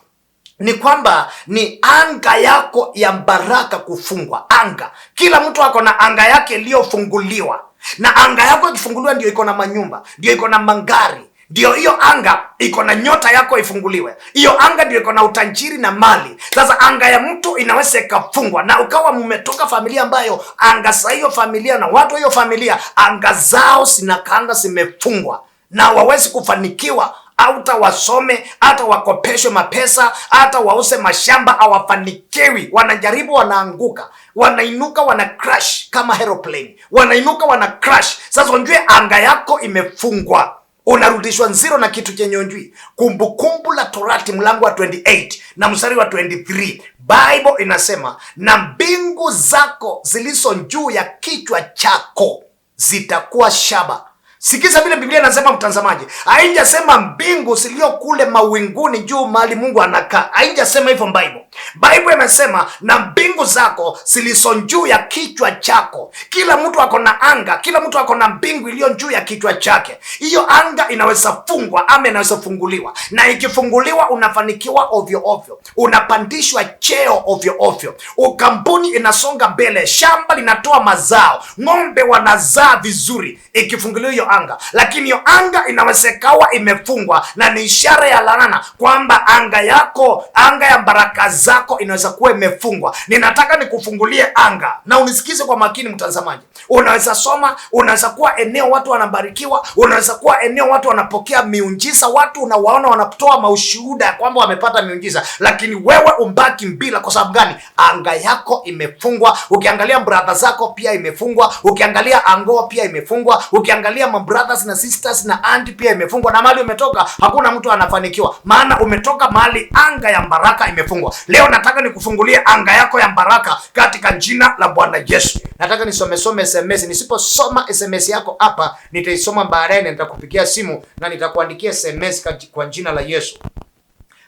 ni kwamba ni anga yako ya baraka kufungwa. Anga, kila mtu ako na anga yake iliyofunguliwa, na anga yako ikifunguliwa ndio iko na manyumba, ndio iko na mangari, ndio hiyo anga iko na nyota yako ifunguliwe. Hiyo anga ndio iko na utajiri na mali. Sasa anga ya mtu inaweza ikafungwa, na ukawa mmetoka familia ambayo anga za hiyo familia na watu hiyo familia anga zao zinakaanga zimefungwa, na wawezi kufanikiwa. Hata wasome, hata wakopeshwe mapesa, hata wause mashamba, hawafanikiwi. Wanajaribu, wanaanguka, wanainuka, wana crash kama aeroplane, wanainuka, wana crash. Sasa unjue anga yako imefungwa, unarudishwa zero na kitu chenye unjui. Kumbukumbu la Torati mlango wa 28 na mstari wa 23, Bible inasema, na mbingu zako zilizo juu ya kichwa chako zitakuwa shaba. Sikiza vile Biblia inasema, mtazamaji. Haijasema mbingu zilio kule mawinguni juu mahali Mungu anakaa. Haijasema hivyo Bible. Bible imesema na mbingu zako zilizo juu ya kichwa chako. Kila mtu ako na anga, kila mtu ako na mbingu iliyo juu ya kichwa chake. Hiyo anga inaweza fungwa ama inaweza funguliwa. Na ikifunguliwa unafanikiwa ovyo ovyo. Unapandishwa cheo ovyo ovyo. Kampuni inasonga mbele, shamba linatoa mazao, ng'ombe wanazaa vizuri ikifunguliwa hiyo anga. Lakini hiyo anga inawezekawa imefungwa, na ni ishara ya laana kwamba anga yako, anga ya baraka zako inaweza kuwa imefungwa. Ninataka nikufungulie anga, na unisikize kwa makini mtazamaji. Unaweza soma, unaweza kuwa eneo watu wanabarikiwa, unaweza kuwa eneo watu wanapokea miujiza, watu unawaona wanatoa maushuhuda ya kwamba wamepata miujiza, lakini wewe umbaki mbila. Kwa sababu gani? Anga yako imefungwa. Ukiangalia brother zako pia imefungwa, ukiangalia ango pia imefungwa, ukiangalia brothers na sisters na aunti pia imefungwa, na mahali umetoka hakuna mtu anafanikiwa, maana umetoka mahali anga ya baraka imefungwa. Leo nataka nikufungulie anga yako ya baraka katika jina la Bwana Yesu. Nataka nisome SMS. Nisiposoma SMS yako hapa, nitaisoma baadaye na nitakupigia simu na nitakuandikia SMS kwa jina la Yesu.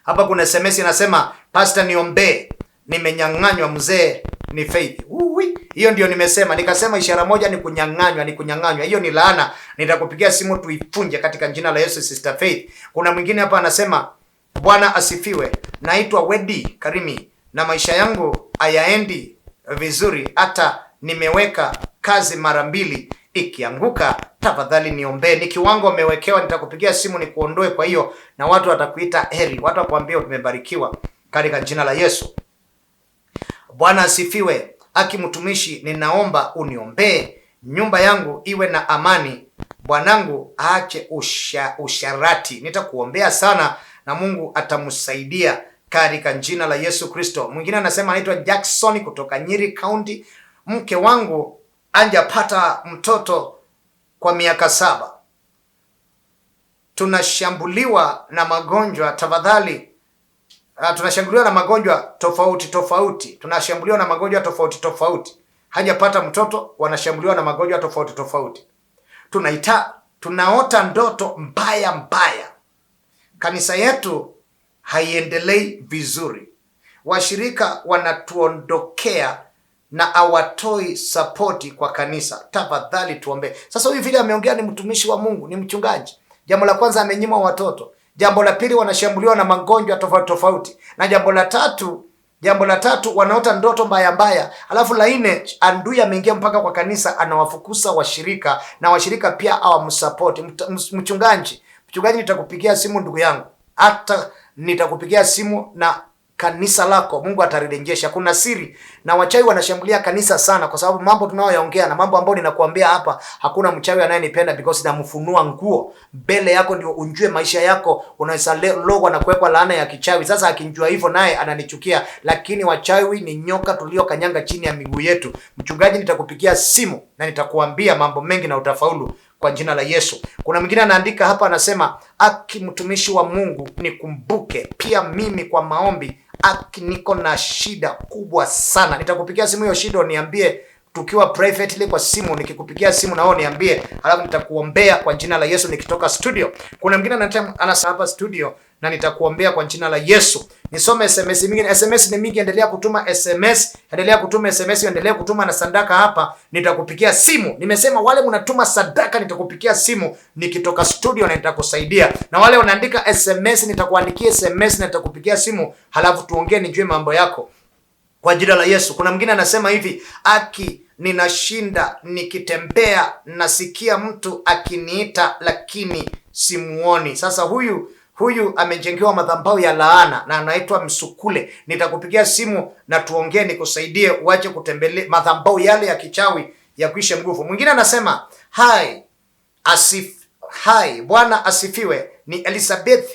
Hapa kuna SMS inasema, Pastor niombe, nimenyang'anywa mzee ni Faith. Hiyo ndio nimesema, nikasema ishara moja ni kunyang'anywa. Hiyo ni laana. Nitakupigia simu tuifunje katika jina la Yesu, Sister Faith. Kuna mwingine hapa anasema, Bwana asifiwe. Naitwa Wedi Karimi na maisha yangu hayaendi vizuri, hata nimeweka kazi mara 2 ikianguka, tafadhali niombe. Ni kiwango umewekewa, nitakupigia simu nikuondoe kwa hiyo, na watu watakuita heri, watu wakwambia umebarikiwa katika jina la Yesu. Bwana asifiwe. mtumishi, ninaomba uniombee nyumba yangu iwe na amani, bwanangu aache usharati. Nitakuombea sana na Mungu atamsaidia katika jina la Yesu Kristo. Mwingine anasema anaitwa Jackson kutoka Nyeri County. Mke wangu anjapata mtoto kwa miaka 7. Tunashambuliwa na magonjwa, tafadhali. Tunashambuliwa na magonjwa tofauti. Hajapata mtoto, wanashambuliwa na magonjwa tofauti. Tunaota ndoto mbaya. Kanisa yetu haiendelei vizuri. Washirika wanatuondokea na hawatoi sapoti kwa kanisa. Tafadhali tuombe. Sasa huyu vile ameongea ni mtumishi wa Mungu, ni mchungaji. Jambo la kwanza amenyima watoto. Jambo la pili wanashambuliwa na magonjwa tofauti. Na jambo la tatu wanaota ndoto mbaya. Alafu la 4 adui ameingia mpaka kwa kanisa, anawafukuza washirika na washirika pia hawamsupport. Mchungaji, nitakupigia simu ndugu yangu. Hata nitakupigia simu na kanisa lako Mungu atarirejesha. Kuna siri na wachawi wanashambulia kanisa sana, kwa sababu mambo tunayoyaongea na mambo ambayo ninakuambia hapa, hakuna mchawi anayenipenda because namfunua nguo mbele yako ndio unjue maisha yako. Unaweza logwa na kuwekwa laana ya kichawi. Sasa akinjua hivyo naye ananichukia, lakini wachawi ni nyoka tuliokanyanga chini ya miguu yetu. Mchungaji, nitakupigia simu na nitakuambia mambo mengi na utafaulu kwa jina la Yesu. Kuna mwingine anaandika hapa anasema, mtumishi wa Mungu nikumbuke pia mimi kwa maombi. Niko na shida kubwa sana. Nitakupigia simu hiyo shida uniambie tukiwa privately kwa simu. Nikikupigia simu nao niambie, alafu nitakuombea kwa jina la Yesu nikitoka studio. Kuna mwingine anasema hapa studio na nitakuombea kwa jina la Yesu. Nisome SMS mingi. SMS ni mingi, endelea kutuma SMS, endelea kutuma na sadaka hapa, nitakupigia simu. Nimesema wale mnatuma sadaka nitakupigia simu nikitoka studio na nitakusaidia. Na wale wanaandika SMS nitakuandikia SMS na nitakupigia simu, halafu tuongee nijue mambo yako kwa jina la Yesu. Kuna mwingine anasema hivi, ninashinda nikitembea nasikia mtu akiniita lakini simuoni. Sasa huyu amejengewa madhabahu ya laana na anaitwa Msukule. Nitakupigia simu na tuongee nikusaidie uache kutembelea madhabahu yale ya kichawi ya kuisha nguvu. Mwingine anasema, Bwana asifiwe. Ni Elizabeth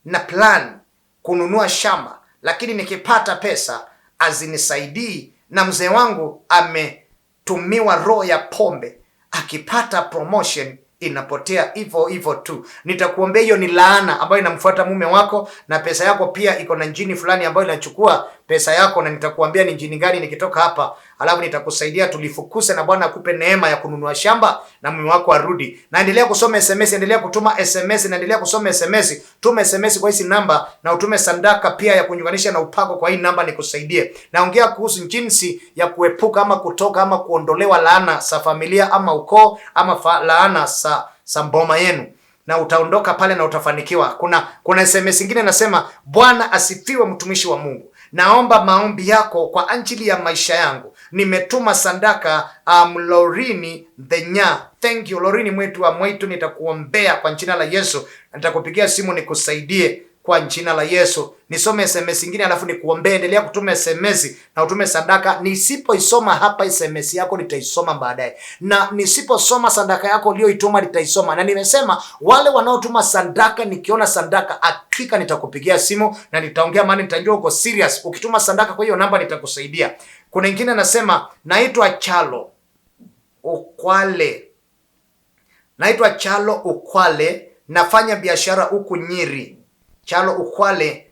na plan kununua shamba, lakini nikipata pesa azinisaidii, na mzee wangu ametumiwa roho ya pombe, akipata promotion inapotea hivyo tu. Nitakuombea. Hiyo ni laana ambayo inamfuata mume wako, na pesa yako pia iko na njini fulani ambayo inachukua pesa yako, na nitakuambia ni njini gani nikitoka hapa, alafu nitakusaidia tulifukuse, na Bwana akupe neema ya kununua shamba na mume wako arudi. Na endelea kusoma SMS, endelea kutuma SMS, na endelea kusoma SMS. Tuma SMS kwa hizi namba na utume sadaka pia ya kunyunganisha na upako kwa hii namba nikusaidie. Naongea kuhusu jinsi ya kuepuka ama kutoka ama kuondolewa laana za familia ama ukoo ama laana za mboma yenu, na utaondoka pale na utafanikiwa. Kuna SMS nyingine nasema, Bwana asifiwe mtumishi wa Mungu. Naomba maombi yako kwa ajili ya maisha yangu. Nimetuma sadaka Lorini Dhenya. Thank you Lorini mwetu wa mwetu, nitakuombea kwa jina la Yesu. Nitakupigia simu nikusaidie kwa jina la Yesu. Nisome SMS nyingine alafu nikuombee. Endelea kutuma SMS na utume sadaka. Nisipoisoma hapa SMS yako nitaisoma baadaye, na nisiposoma sadaka yako uliyoituma nitaisoma. Na nimesema wale wanaotuma sadaka, nikiona sadaka hakika nitakupigia simu na nitaongea, maana nitajua uko serious. Ukituma sadaka kwa hiyo namba nitakusaidia. Kuna nyingine anasema, naitwa Chalo Ukwale, nafanya biashara huku Nyeri. Chalo Ukwale,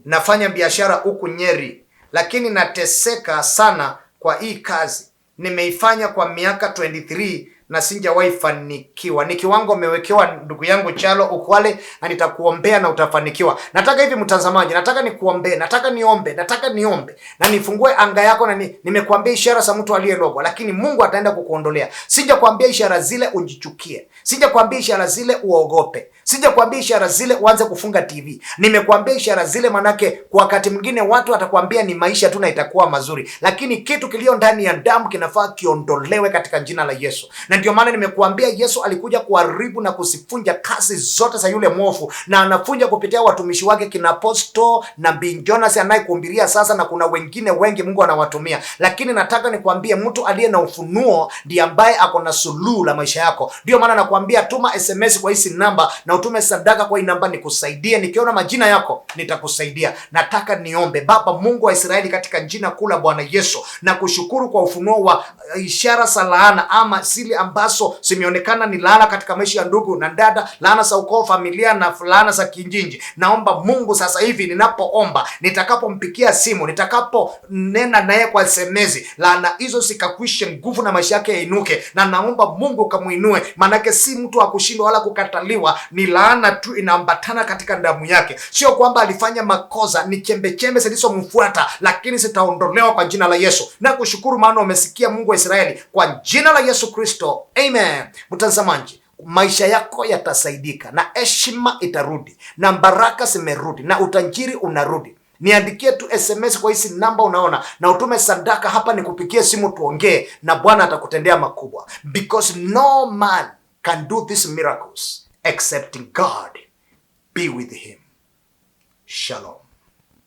nafanya biashara huku Nyeri, lakini nateseka sana kwa hii kazi. Nimeifanya kwa miaka 23 na sijawahi fanikiwa. Ni kiwango umewekewa ndugu yangu Chalo Ukwale, na nitakuombea na utafanikiwa. Nataka hivi mtazamaji, nataka nikuombee, nataka niombe na nifungue anga yako, na nimekuambia ishara za mtu aliyelogwa, lakini Mungu ataenda kukuondolea. Sijakwambia ishara zile ujichukie, sijakwambia ishara zile uogope, sijakwambia ishara zile uanze kufunga TV. Nimekuambia ishara zile manake kwa wakati mwingine watu watakwambia ni maisha tu na itakuwa mazuri, lakini kitu kilio ndani ya damu kinafaa kiondolewe katika jina la Yesu. Na ndio maana nimekuambia Yesu alikuja kuharibu na kusifunja kazi zote za yule mwovu, na anafunja kupitia watumishi wake kina Apostle na Bin Jonas anayekuhubiria sasa, na kuna wengine wengi Mungu anawatumia. Lakini nataka nikwambie mtu aliye na ufunuo ndiye ambaye ako na suluhu la maisha yako. Ndio maana nakwambia tuma SMS kwa hizi namba na utume sadaka kwa hii namba, nikusaidie. Nikiona majina yako nitakusaidia. Nataka niombe. Baba Mungu wa Israeli, katika jina kuu la Bwana Yesu, na kushukuru kwa ufunuo wa ishara za laana ama zile ambazo zimeonekana ni laana katika maisha ya ndugu na dada, laana za ukoo, familia na laana za kijiji. Naomba Mungu sasa hivi ninapoomba, nitakapompikia simu, nitakaponena naye kwa SMS, laana hizo zikakwishe nguvu na maisha yake yainuke. Na naomba Mungu kamuinue, manake si mtu wa kushindwa wala kukataliwa, ni laana tu inaambatana katika damu yake. Sio kwamba alifanya makosa, ni chembe chembe zilizomfuata, lakini zitaondolewa kwa jina la Yesu. Na kushukuru maana umesikia Mungu wa Israeli, kwa jina la Yesu Kristo. Amen. Mtazamaji, maisha yako yatasaidika na heshima itarudi na baraka zimerudi na utajiri unarudi. Niandikie tu SMS kwa hizi namba unaona, na utume sadaka hapa, nikupigie simu tuongee, na Bwana atakutendea makubwa, because no man can do these miracles except God be with him. Shalom.